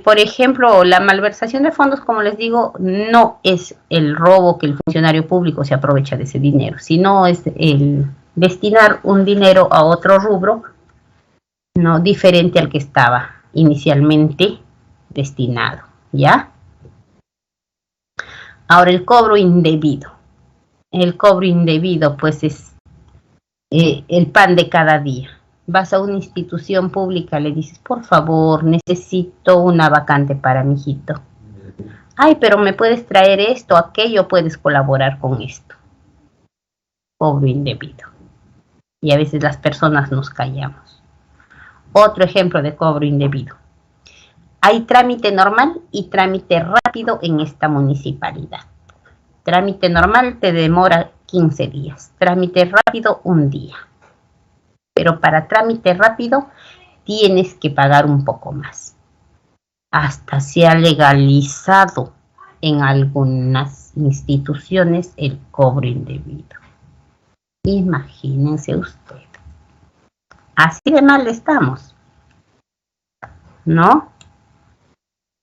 Por ejemplo, la malversación de fondos, como les digo, no es el robo que el funcionario público se aprovecha de ese dinero, sino es el destinar un dinero a otro rubro, no diferente al que estaba inicialmente destinado, ¿ya? Ahora, el cobro indebido. El cobro indebido, pues, es el pan de cada día. Vas a una institución pública, le dices, por favor, necesito una vacante para mi hijito. Ay, pero me puedes traer esto, aquello, puedes colaborar con esto. Cobro indebido. Y a veces las personas nos callamos. Otro ejemplo de cobro indebido. Hay trámite normal y trámite rápido en esta municipalidad. Trámite normal te demora 15 días. Trámite rápido, un día. Pero para trámite rápido tienes que pagar un poco más. Hasta se ha legalizado en algunas instituciones el cobro indebido. Imagínense ustedes. Así de mal estamos, ¿no?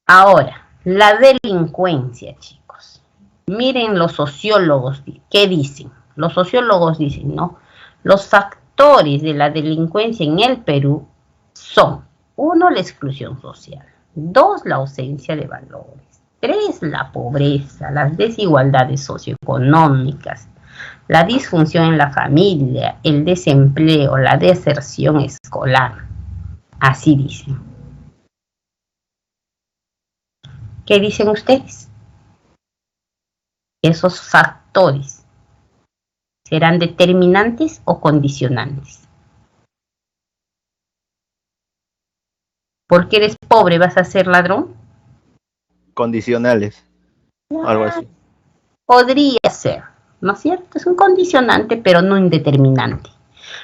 Ahora, la delincuencia, chicos. Miren los sociólogos, ¿qué dicen? Los sociólogos dicen, ¿no? Los factores de la delincuencia en el Perú son, 1, la exclusión social, 2, la ausencia de valores, 3, la pobreza, las desigualdades socioeconómicas, la disfunción en la familia, el desempleo, la deserción escolar. Así dicen. ¿Qué dicen ustedes? ¿Esos factores serán determinantes o condicionantes? ¿Porque eres pobre vas a ser ladrón? Condicionales, algo así. Podría ser, ¿no es cierto? Es un condicionante, pero no un determinante.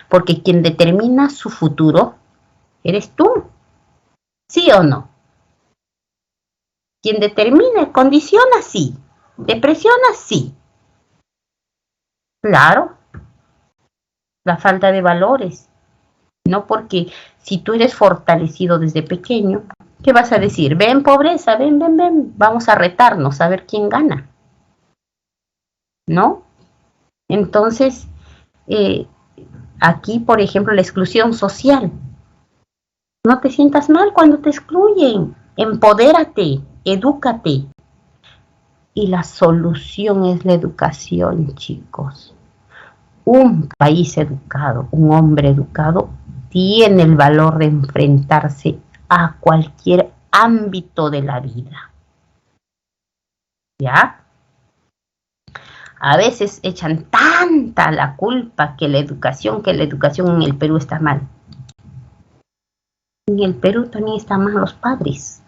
Porque quien determina su futuro eres tú. ¿Sí o no? Quien determina, condiciona, sí. Depresiona, sí. Claro. La falta de valores. No, porque si tú eres fortalecido desde pequeño, ¿qué vas a decir? Ven, pobreza, ven, ven, ven. Vamos a retarnos a ver quién gana. ¿No? Entonces, aquí, por ejemplo, la exclusión social. No te sientas mal cuando te excluyen. Empodérate, edúcate. Y la solución es la educación, chicos. Un país educado, un hombre educado, tiene el valor de enfrentarse a cualquier ámbito de la vida. ¿Ya? A veces echan tanta la culpa que la educación en el Perú está mal. En el Perú también están mal los padres.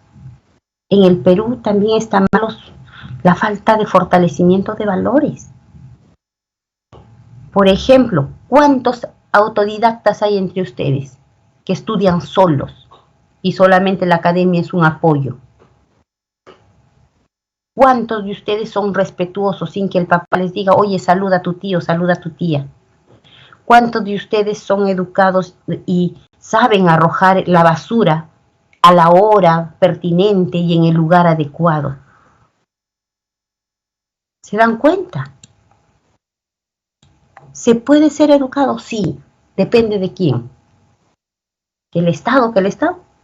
En el Perú también están mal la falta de fortalecimiento de valores. Por ejemplo, ¿cuántos autodidactas hay entre ustedes que estudian solos y solamente la academia es un apoyo? ¿Cuántos de ustedes son respetuosos sin que el papá les diga, oye, saluda a tu tío, saluda a tu tía? ¿Cuántos de ustedes son educados y saben arrojar la basura a la hora pertinente y en el lugar adecuado? ¿Se dan cuenta? ¿Se puede ser educado? Sí, depende de quién. Que el Estado,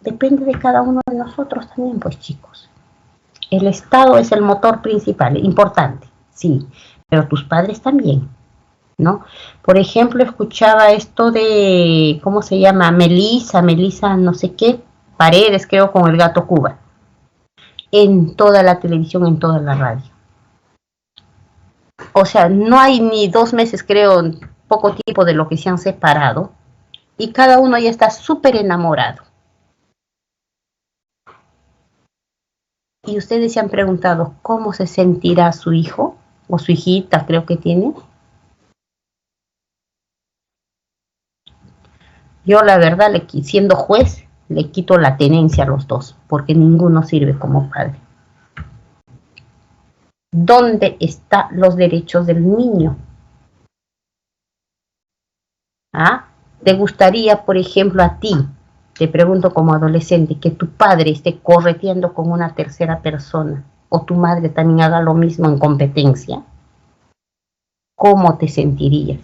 depende de cada uno de nosotros también, pues chicos. El Estado es el motor principal, importante, sí, pero tus padres también, ¿no? Por ejemplo, escuchaba esto de, ¿cómo se llama? Melissa no sé qué, Paredes, creo, con el gato Cuba. En toda la televisión, en toda la radio. O sea, no hay ni 2 meses, creo, poco tiempo de lo que se han separado. Y cada uno ya está súper enamorado. Y ustedes se han preguntado cómo se sentirá su hijo o su hijita, creo que tiene. Yo la verdad, siendo juez, le quito la tenencia a los dos, porque ninguno sirve como padre. ¿Dónde están los derechos del niño? ¿Ah? ¿Te gustaría, por ejemplo, a ti, te pregunto como adolescente, que tu padre esté correteando con una tercera persona o tu madre también haga lo mismo en competencia? ¿Cómo te sentirías?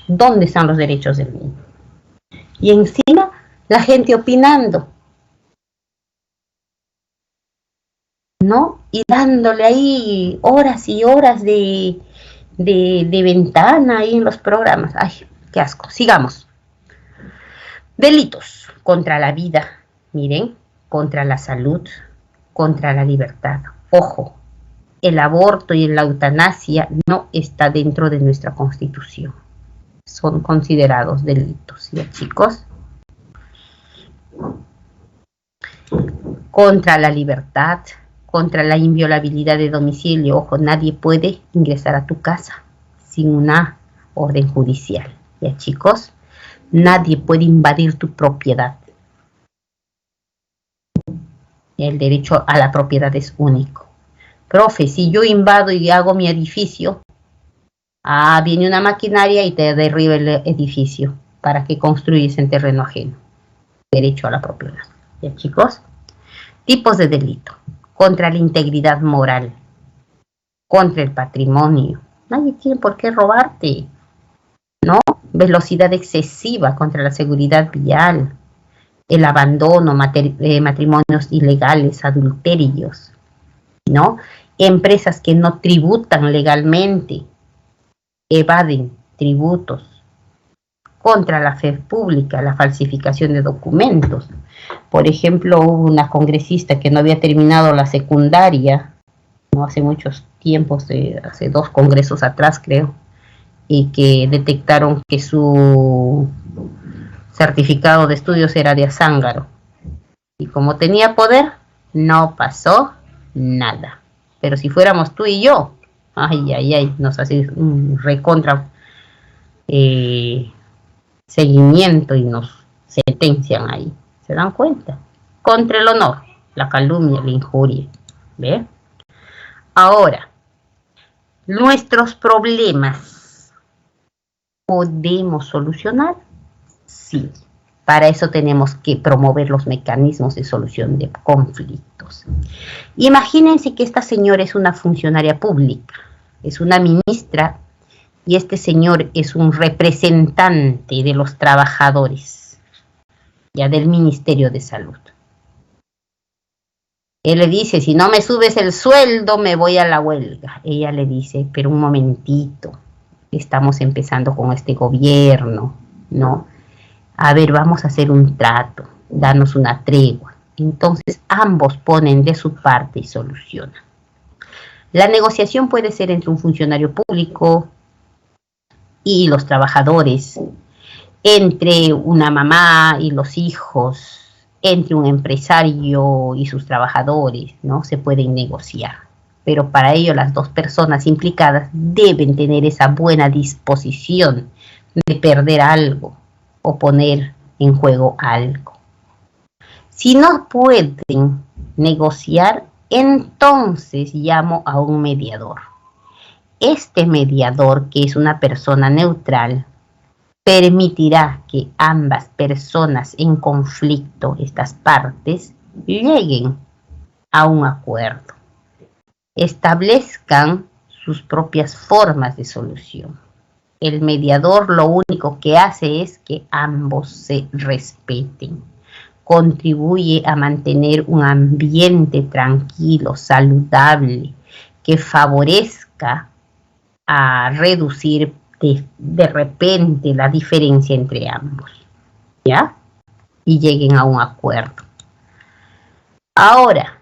¿Dónde están los derechos del niño? Y encima la gente opinando, ¿no? Y dándole ahí horas y horas de ventana ahí en los programas. Ay, qué asco. Sigamos. Delitos contra la vida, miren, contra la salud, contra la libertad. Ojo, el aborto y la eutanasia no está dentro de nuestra Constitución. Son considerados delitos, ¿ya, chicos? Contra la libertad, contra la inviolabilidad de domicilio. Ojo, nadie puede ingresar a tu casa sin una orden judicial, ¿ya, chicos? Nadie puede invadir tu propiedad. El derecho a la propiedad es único. Profe, si yo invado y hago mi edificio, viene una maquinaria y te derriba el edificio para que construyes en terreno ajeno. Derecho a la propiedad. ¿Ya, chicos? Tipos de delito. Contra la integridad moral. Contra el patrimonio. Nadie tiene por qué robarte, ¿no? Velocidad excesiva, contra la seguridad vial, el abandono, matrimonios ilegales, adulterios, ¿no? Empresas que no tributan legalmente, evaden tributos, contra la fe pública, la falsificación de documentos. Por ejemplo, hubo una congresista que no había terminado la secundaria, no hace muchos tiempos, hace 2 congresos atrás, creo, y que detectaron que su certificado de estudios era de Azángaro. Y como tenía poder, no pasó nada. Pero si fuéramos tú y yo, nos hace un recontra seguimiento y nos sentencian ahí. ¿Se dan cuenta? Contra el honor, la calumnia, la injuria. ¿Ve? Ahora, nuestros problemas, ¿podemos solucionar? Sí. Para eso tenemos que promover los mecanismos de solución de conflictos. Imagínense que esta señora es una funcionaria pública, es una ministra, y este señor es un representante de los trabajadores, ya del Ministerio de Salud. Él le dice, si no me subes el sueldo, me voy a la huelga. Ella le dice, pero un momentito, estamos empezando con este gobierno, ¿no? A ver, vamos a hacer un trato, darnos una tregua. Entonces ambos ponen de su parte y solucionan. La negociación puede ser entre un funcionario público y los trabajadores, entre una mamá y los hijos, entre un empresario y sus trabajadores, ¿no? Se pueden negociar. Pero para ello las 2 personas implicadas deben tener esa buena disposición de perder algo o poner en juego algo. Si no pueden negociar, entonces llamo a un mediador. Este mediador, que es una persona neutral, permitirá que ambas personas en conflicto, estas partes, lleguen a un acuerdo, establezcan sus propias formas de solución. El mediador lo único que hace es que ambos se respeten. Contribuye a mantener un ambiente tranquilo, saludable, que favorezca a reducir de repente la diferencia entre ambos, ¿ya? Y lleguen a un acuerdo. Ahora,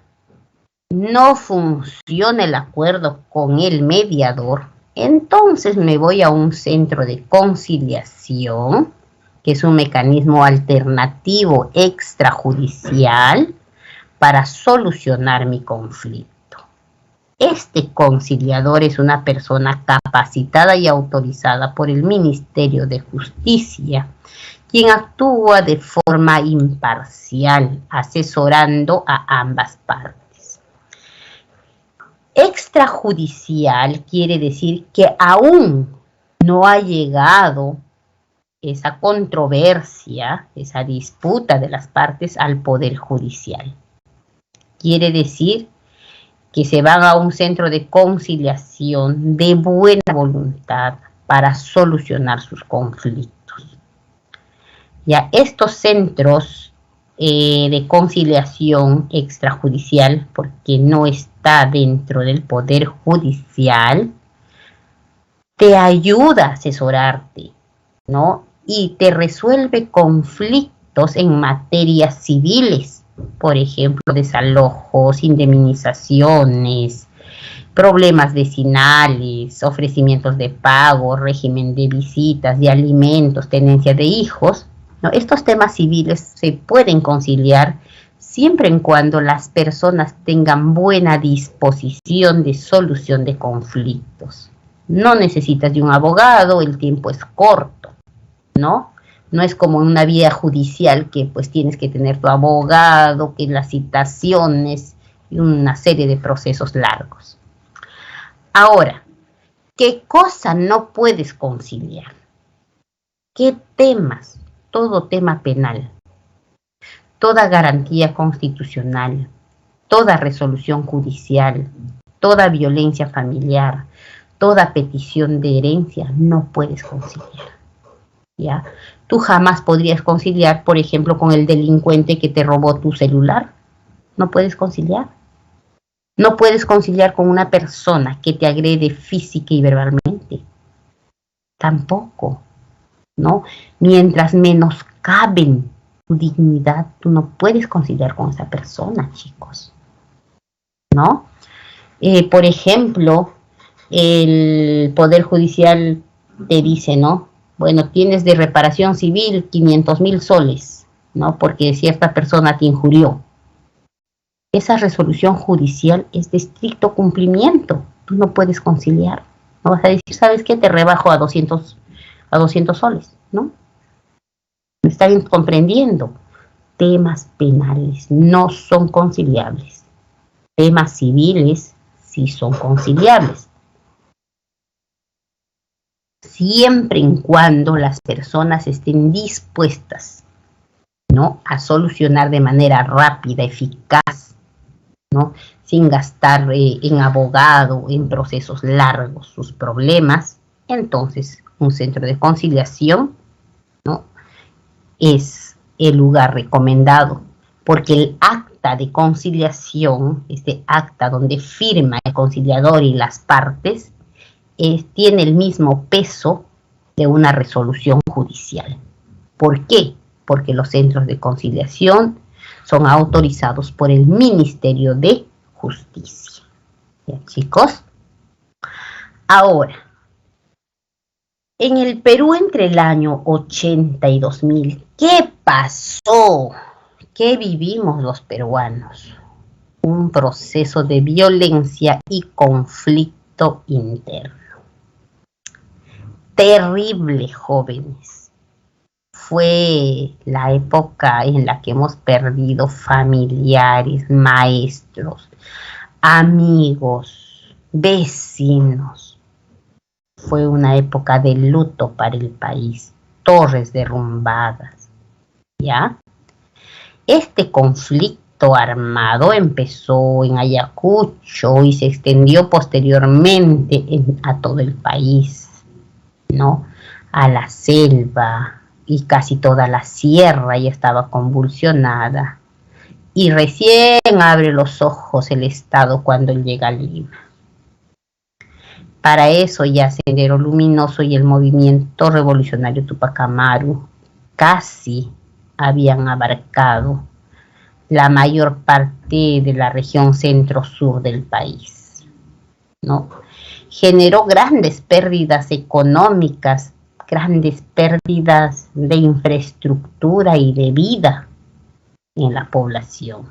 no funciona el acuerdo con el mediador, entonces me voy a un centro de conciliación, que es un mecanismo alternativo extrajudicial para solucionar mi conflicto. Este conciliador es una persona capacitada y autorizada por el Ministerio de Justicia, quien actúa de forma imparcial, asesorando a ambas partes. Extrajudicial quiere decir que aún no ha llegado esa controversia, esa disputa de las partes al Poder Judicial. Quiere decir que se van a un centro de conciliación de buena voluntad para solucionar sus conflictos. Ya estos centros de conciliación extrajudicial, porque no está dentro del Poder Judicial, te ayuda a asesorarte, ¿no? Y te resuelve conflictos en materias civiles, por ejemplo, desalojos, indemnizaciones, problemas vecinales, ofrecimientos de pago, régimen de visitas, de alimentos, tenencia de hijos, ¿no? Estos temas civiles se pueden conciliar siempre en cuando las personas tengan buena disposición de solución de conflictos. No necesitas de un abogado, el tiempo es corto, ¿no? No es como en una vía judicial que pues tienes que tener tu abogado, que las citaciones y una serie de procesos largos. Ahora, ¿qué cosa no puedes conciliar? ¿Qué temas? Todo tema penal, toda garantía constitucional, toda resolución judicial, toda violencia familiar, toda petición de herencia, no puedes conciliar. ¿Ya? Tú jamás podrías conciliar, por ejemplo, con el delincuente que te robó tu celular. No puedes conciliar. No puedes conciliar con una persona que te agrede física y verbalmente. Tampoco, ¿no? Mientras menoscaben tu dignidad, tú no puedes conciliar con esa persona, chicos, ¿no? Por ejemplo, el Poder Judicial te dice, ¿no? Bueno, tienes de reparación civil 500,000 soles, ¿no? Porque cierta persona te injurió. Esa resolución judicial es de estricto cumplimiento. Tú no puedes conciliar. No vas a decir, ¿sabes qué? Te rebajo a 200 soles, ¿no? ¿Me están comprendiendo? Temas penales no son conciliables. Temas civiles sí son conciliables. Siempre y cuando las personas estén dispuestas, ¿no?, a solucionar de manera rápida, eficaz, ¿no?, sin gastar en abogado, en procesos largos sus problemas, entonces un centro de conciliación, ¿no?, es el lugar recomendado, porque el acta de conciliación, este acta donde firma el conciliador y las partes, tiene el mismo peso de una resolución judicial. ¿Por qué? Porque los centros de conciliación son autorizados por el Ministerio de Justicia. ¿Ya, chicos? Ahora, en el Perú entre el año 80 y 2000, ¿qué pasó? ¿Qué vivimos los peruanos? Un proceso de violencia y conflicto interno. Terrible, jóvenes. Fue la época en la que hemos perdido familiares, maestros, amigos, vecinos. Fue una época de luto para el país, torres derrumbadas, ¿ya? Este conflicto armado empezó en Ayacucho y se extendió posteriormente a todo el país, ¿no? A la selva, y casi toda la sierra ya estaba convulsionada. Y recién abre los ojos el Estado cuando llega a Lima. Para eso ya Sendero Luminoso y el movimiento revolucionario Tupac Amaru casi habían abarcado la mayor parte parte de la región centro-sur del país, ¿no? Generó grandes pérdidas económicas, grandes pérdidas de infraestructura y de vida en la población.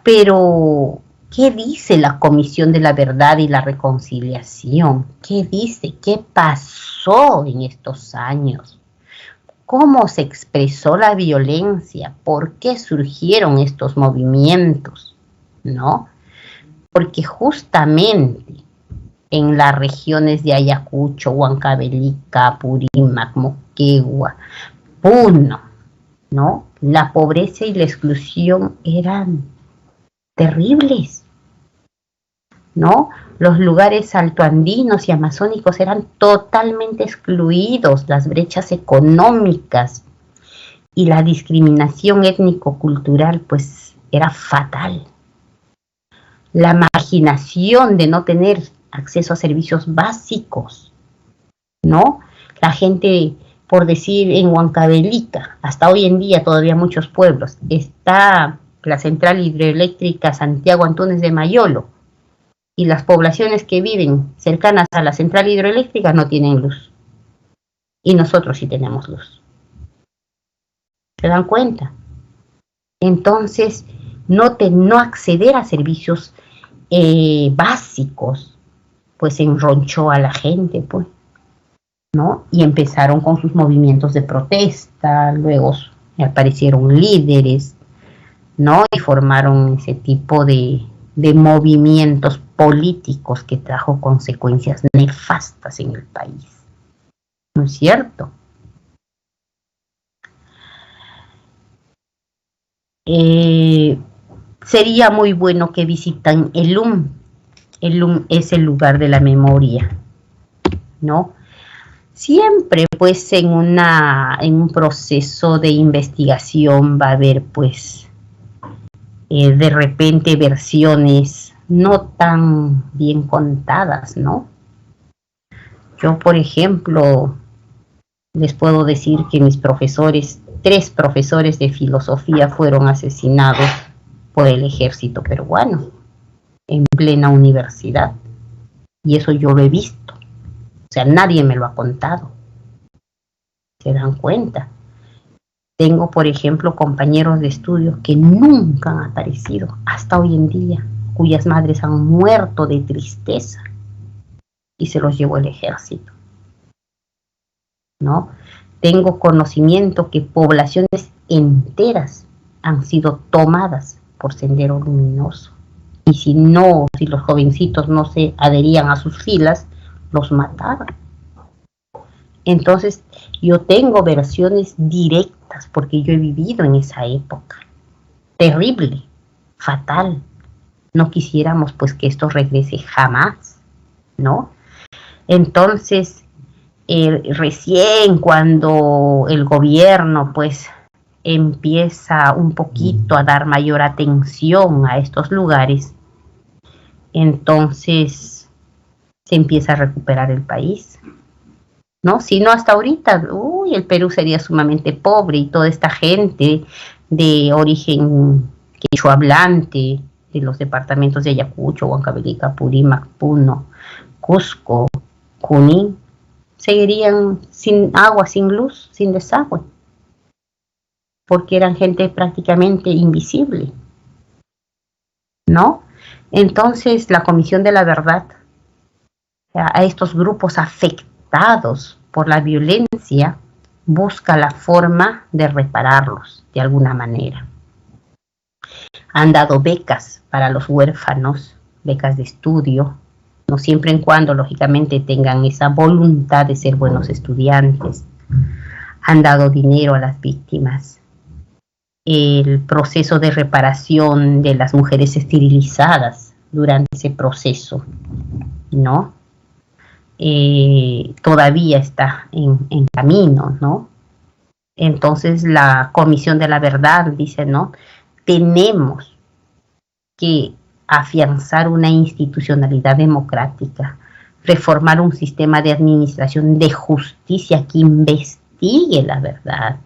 Pero, ¿qué dice la Comisión de la Verdad y la Reconciliación? ¿Qué dice? ¿Qué pasó en estos años? ¿Cómo se expresó la violencia? ¿Por qué surgieron estos movimientos? ¿No? Porque justamente en las regiones de Ayacucho, Huancavelica, Apurímac, Moquegua, Puno, ¿no? La pobreza y la exclusión eran terribles, ¿no? Los lugares altoandinos y amazónicos eran totalmente excluidos, las brechas económicas y la discriminación étnico-cultural pues era fatal. La marginación de no tener acceso a servicios básicos, ¿no? La gente, por decir, en Huancavelica, hasta hoy en día todavía muchos pueblos, está la central hidroeléctrica Santiago Antunes de Mayolo, y las poblaciones que viven cercanas a la central hidroeléctrica no tienen luz. Y nosotros sí tenemos luz. ¿Se dan cuenta? Entonces, no acceder a servicios básicos, pues enronchó a la gente, pues, ¿no? Y empezaron con sus movimientos de protesta, luego aparecieron líderes, ¿no? Y formaron ese tipo de movimientos políticos que trajo consecuencias nefastas en el país. ¿No es cierto? Sería muy bueno que visitan el LUM. El LUM es el lugar de la memoria, ¿no? Siempre, pues, en un proceso de investigación va a haber, pues, de repente versiones no tan bien contadas, ¿no? Yo, por ejemplo, les puedo decir que mis profesores, 3 profesores de filosofía fueron asesinados por el ejército peruano en plena universidad. Y eso yo lo he visto. O sea, nadie me lo ha contado. ¿Se dan cuenta? Tengo, por ejemplo, compañeros de estudio que nunca han aparecido hasta hoy en día, cuyas madres han muerto de tristeza y se los llevó el ejército, ¿no? Tengo conocimiento que poblaciones enteras han sido tomadas por Sendero Luminoso. Y si los jovencitos no se adherían a sus filas, los mataban. Entonces, yo tengo versiones directas porque yo he vivido en esa época. Terrible, fatal. No quisiéramos pues que esto regrese jamás, ¿no? Entonces, recién cuando el gobierno pues empieza un poquito a dar mayor atención a estos lugares, entonces se empieza a recuperar el país, ¿no? Si no, hasta ahorita, el Perú sería sumamente pobre y toda esta gente de origen quechua hablante de los departamentos de Ayacucho, Huancavelica, Apurímac, Puno, Cusco, Junín, seguirían sin agua, sin luz, sin desagüe, porque eran gente prácticamente invisible, ¿no? Entonces, la Comisión de la Verdad a estos grupos afectados por la violencia busca la forma de repararlos de alguna manera. Han dado becas para los huérfanos, becas de estudio, no siempre en cuando, lógicamente, tengan esa voluntad de ser buenos estudiantes. Han dado dinero a las víctimas. El proceso de reparación de las mujeres esterilizadas durante ese proceso, ¿no? Todavía está en camino, ¿no? Entonces la Comisión de la Verdad dice, ¿no? Tenemos que afianzar una institucionalidad democrática, reformar un sistema de administración de justicia que investigue la verdad,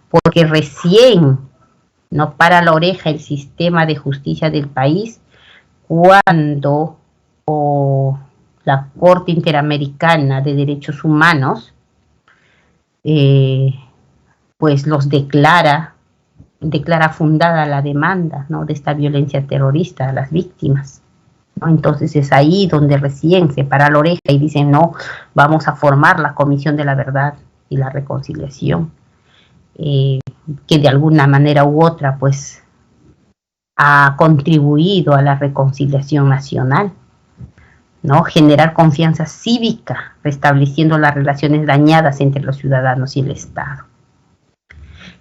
porque recién no para la oreja el sistema de justicia del país cuando la Corte Interamericana de Derechos Humanos pues los declara fundada la demanda, ¿no?, de esta violencia terrorista a las víctimas, ¿no? Entonces es ahí donde recién se para la oreja y dicen, no, vamos a formar la Comisión de la Verdad y la Reconciliación, que de alguna manera u otra pues ha contribuido a la reconciliación nacional, ¿no? Generar confianza cívica, restableciendo las relaciones dañadas entre los ciudadanos y el Estado.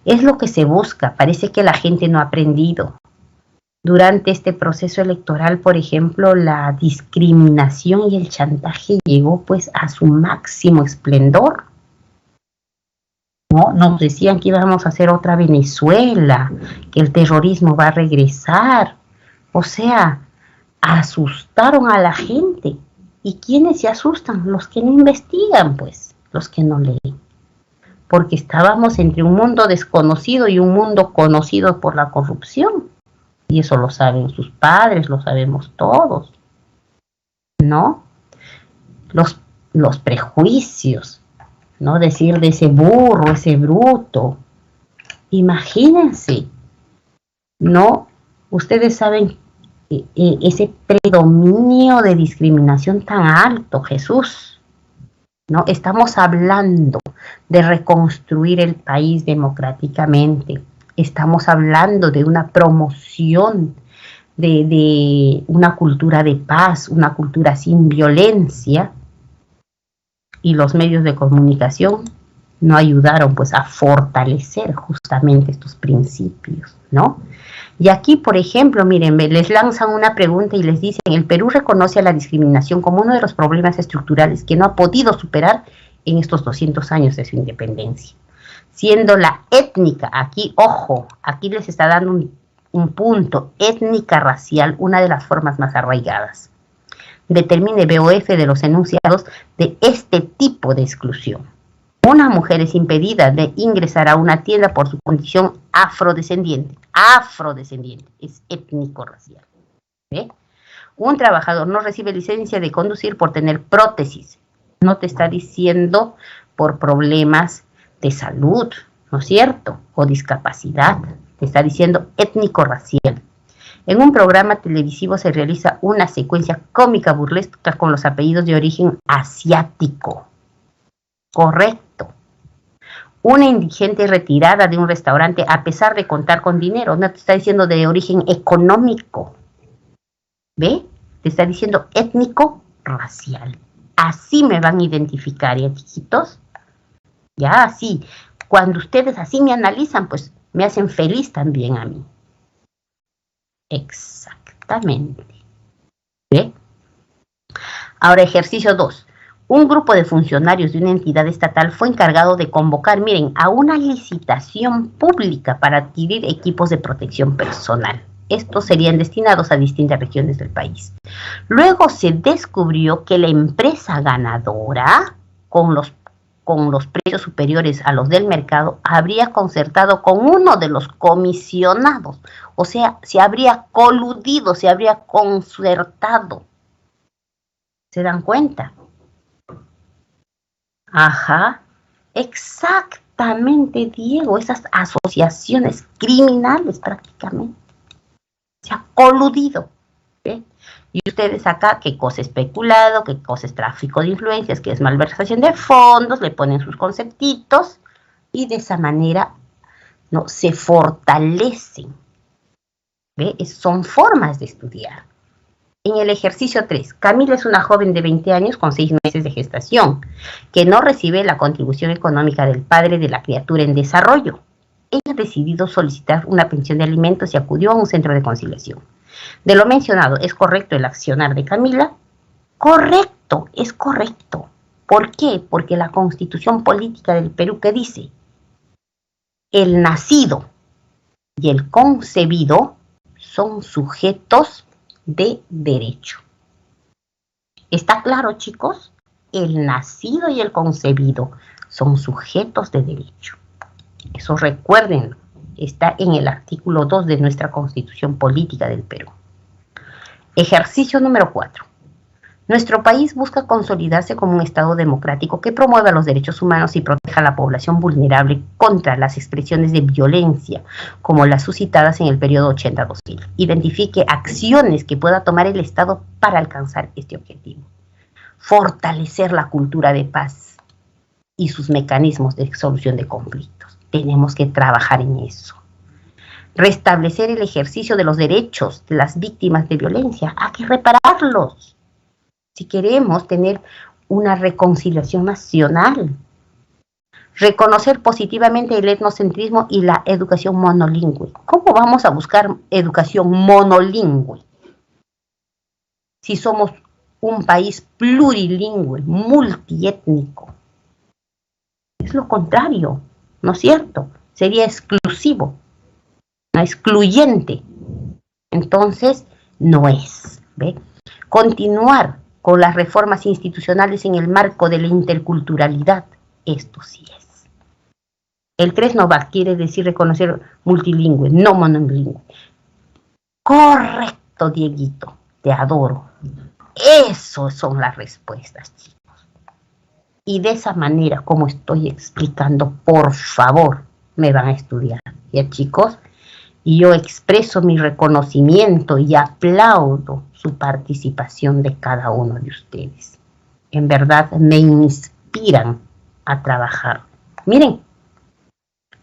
Es lo que se busca. Parece que la gente no ha aprendido. Durante este proceso electoral, por ejemplo, la discriminación y el chantaje llegó pues a su máximo esplendor, ¿no? Nos decían que íbamos a hacer otra Venezuela, que el terrorismo va a regresar. O sea, asustaron a la gente. ¿Y quiénes se asustan? Los que no investigan, pues, los que no leen. Porque estábamos entre un mundo desconocido y un mundo conocido por la corrupción. Y eso lo saben sus padres, lo sabemos todos, ¿no? Los prejuicios, ¿no? Decir de ese burro, ese bruto. Imagínense, ¿no? Ustedes saben ese predominio de discriminación tan alto, Jesús, ¿no? Estamos hablando de reconstruir el país democráticamente. Estamos hablando de una promoción de una cultura de paz, una cultura sin violencia, y los medios de comunicación no ayudaron pues a fortalecer justamente estos principios, ¿no? Y aquí, por ejemplo, miren, les lanzan una pregunta y les dicen, el Perú reconoce a la discriminación como uno de los problemas estructurales que no ha podido superar en estos 200 años de su independencia, siendo la étnica, aquí, ojo, aquí les está dando un punto, étnica racial, una de las formas más arraigadas. Determine BOF de los enunciados de este tipo de exclusión. Una mujer es impedida de ingresar a una tienda por su condición afrodescendiente, es étnico-racial. ¿Ve? Un trabajador no recibe licencia de conducir por tener prótesis, no te está diciendo por problemas de salud, ¿no es cierto?, o discapacidad, te está diciendo étnico-racial. En un programa televisivo se realiza una secuencia cómica burlesca con los apellidos de origen asiático. Correcto. Una indigente retirada de un restaurante a pesar de contar con dinero, no te está diciendo de origen económico. ¿Ve? Te está diciendo étnico-racial. Así me van a identificar, ¿ya, chiquitos? Ya, así. Cuando ustedes así me analizan, pues me hacen feliz también a mí. Exactamente. ¿Ve? Ahora, ejercicio 2. Un grupo de funcionarios de una entidad estatal fue encargado de convocar, miren, a una licitación pública para adquirir equipos de protección personal. Estos serían destinados a distintas regiones del país. Luego se descubrió que la empresa ganadora, con los precios superiores a los del mercado, habría concertado con uno de los comisionados. O sea, se habría coludido, se habría concertado. ¿Se dan cuenta? Ajá, exactamente, Diego, esas asociaciones criminales prácticamente. Se ha coludido, ¿ve? Y ustedes acá, qué cosa es peculado, qué cosa es tráfico de influencias, qué es malversación de fondos, le ponen sus conceptitos y de esa manera no se fortalecen. ¿Ve? Son formas de estudiar. En el ejercicio 3, Camila es una joven de 20 años con 6 meses de gestación, que no recibe la contribución económica del padre de la criatura en desarrollo. Ella ha decidido solicitar una pensión de alimentos y acudió a un centro de conciliación. De lo mencionado, ¿es correcto el accionar de Camila? Correcto, es correcto. ¿Por qué? Porque la Constitución Política del Perú, ¿qué dice? El nacido y el concebido son sujetos de derecho. ¿Está claro, chicos? El nacido y el concebido son sujetos de derecho. Eso recuérdenlo. está en el artículo 2 de nuestra Constitución Política del Perú. Ejercicio número 4. Nuestro país busca consolidarse como un Estado democrático que promueva los derechos humanos y proteja a la población vulnerable contra las expresiones de violencia, como las suscitadas en el periodo 80-2000. Identifique acciones que pueda tomar el Estado para alcanzar este objetivo. Fortalecer la cultura de paz y sus mecanismos de solución de conflictos. Tenemos que trabajar en eso. Restablecer el ejercicio de los derechos de las víctimas de violencia. Hay que repararlos. Si queremos tener una reconciliación nacional, reconocer positivamente el etnocentrismo y la educación monolingüe. ¿Cómo vamos a buscar educación monolingüe si somos un país plurilingüe, multiétnico? Es lo contrario, ¿no es cierto? Sería exclusivo, no excluyente. Entonces, no es. ¿Ve? Continuar con las reformas institucionales en el marco de la interculturalidad. Esto sí es. El 3 no va, quiere decir reconocer multilingüe, no monolingüe. Correcto, Dieguito, te adoro. Esas son las respuestas, chicos. Y de esa manera, como estoy explicando, por favor, me van a estudiar. ¿Ya, chicos? Y yo expreso mi reconocimiento y aplaudo su participación de cada uno de ustedes. En verdad me inspiran a trabajar. Miren,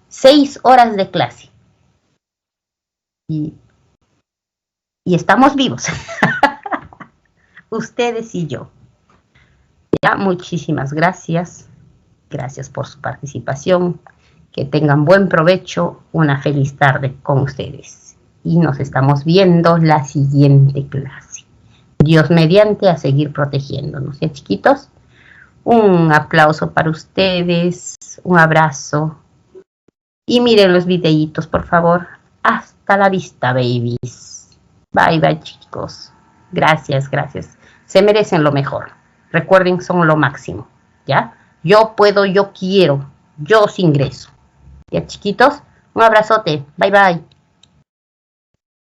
6 horas de clase. Y estamos vivos. Ustedes y yo. Ya, muchísimas gracias. Gracias por su participación. Que tengan buen provecho, una feliz tarde con ustedes. Y nos estamos viendo la siguiente clase. Dios mediante, a seguir protegiéndonos. ¿Ya, chiquitos? Un aplauso para ustedes, un abrazo. Y miren los videitos, por favor. Hasta la vista, babies. Bye, bye, chicos. Gracias, gracias. Se merecen lo mejor. Recuerden, son lo máximo. ¿Ya? Yo puedo, yo quiero. Yo os ingreso. Ya, chiquitos, un abrazote. Bye, bye.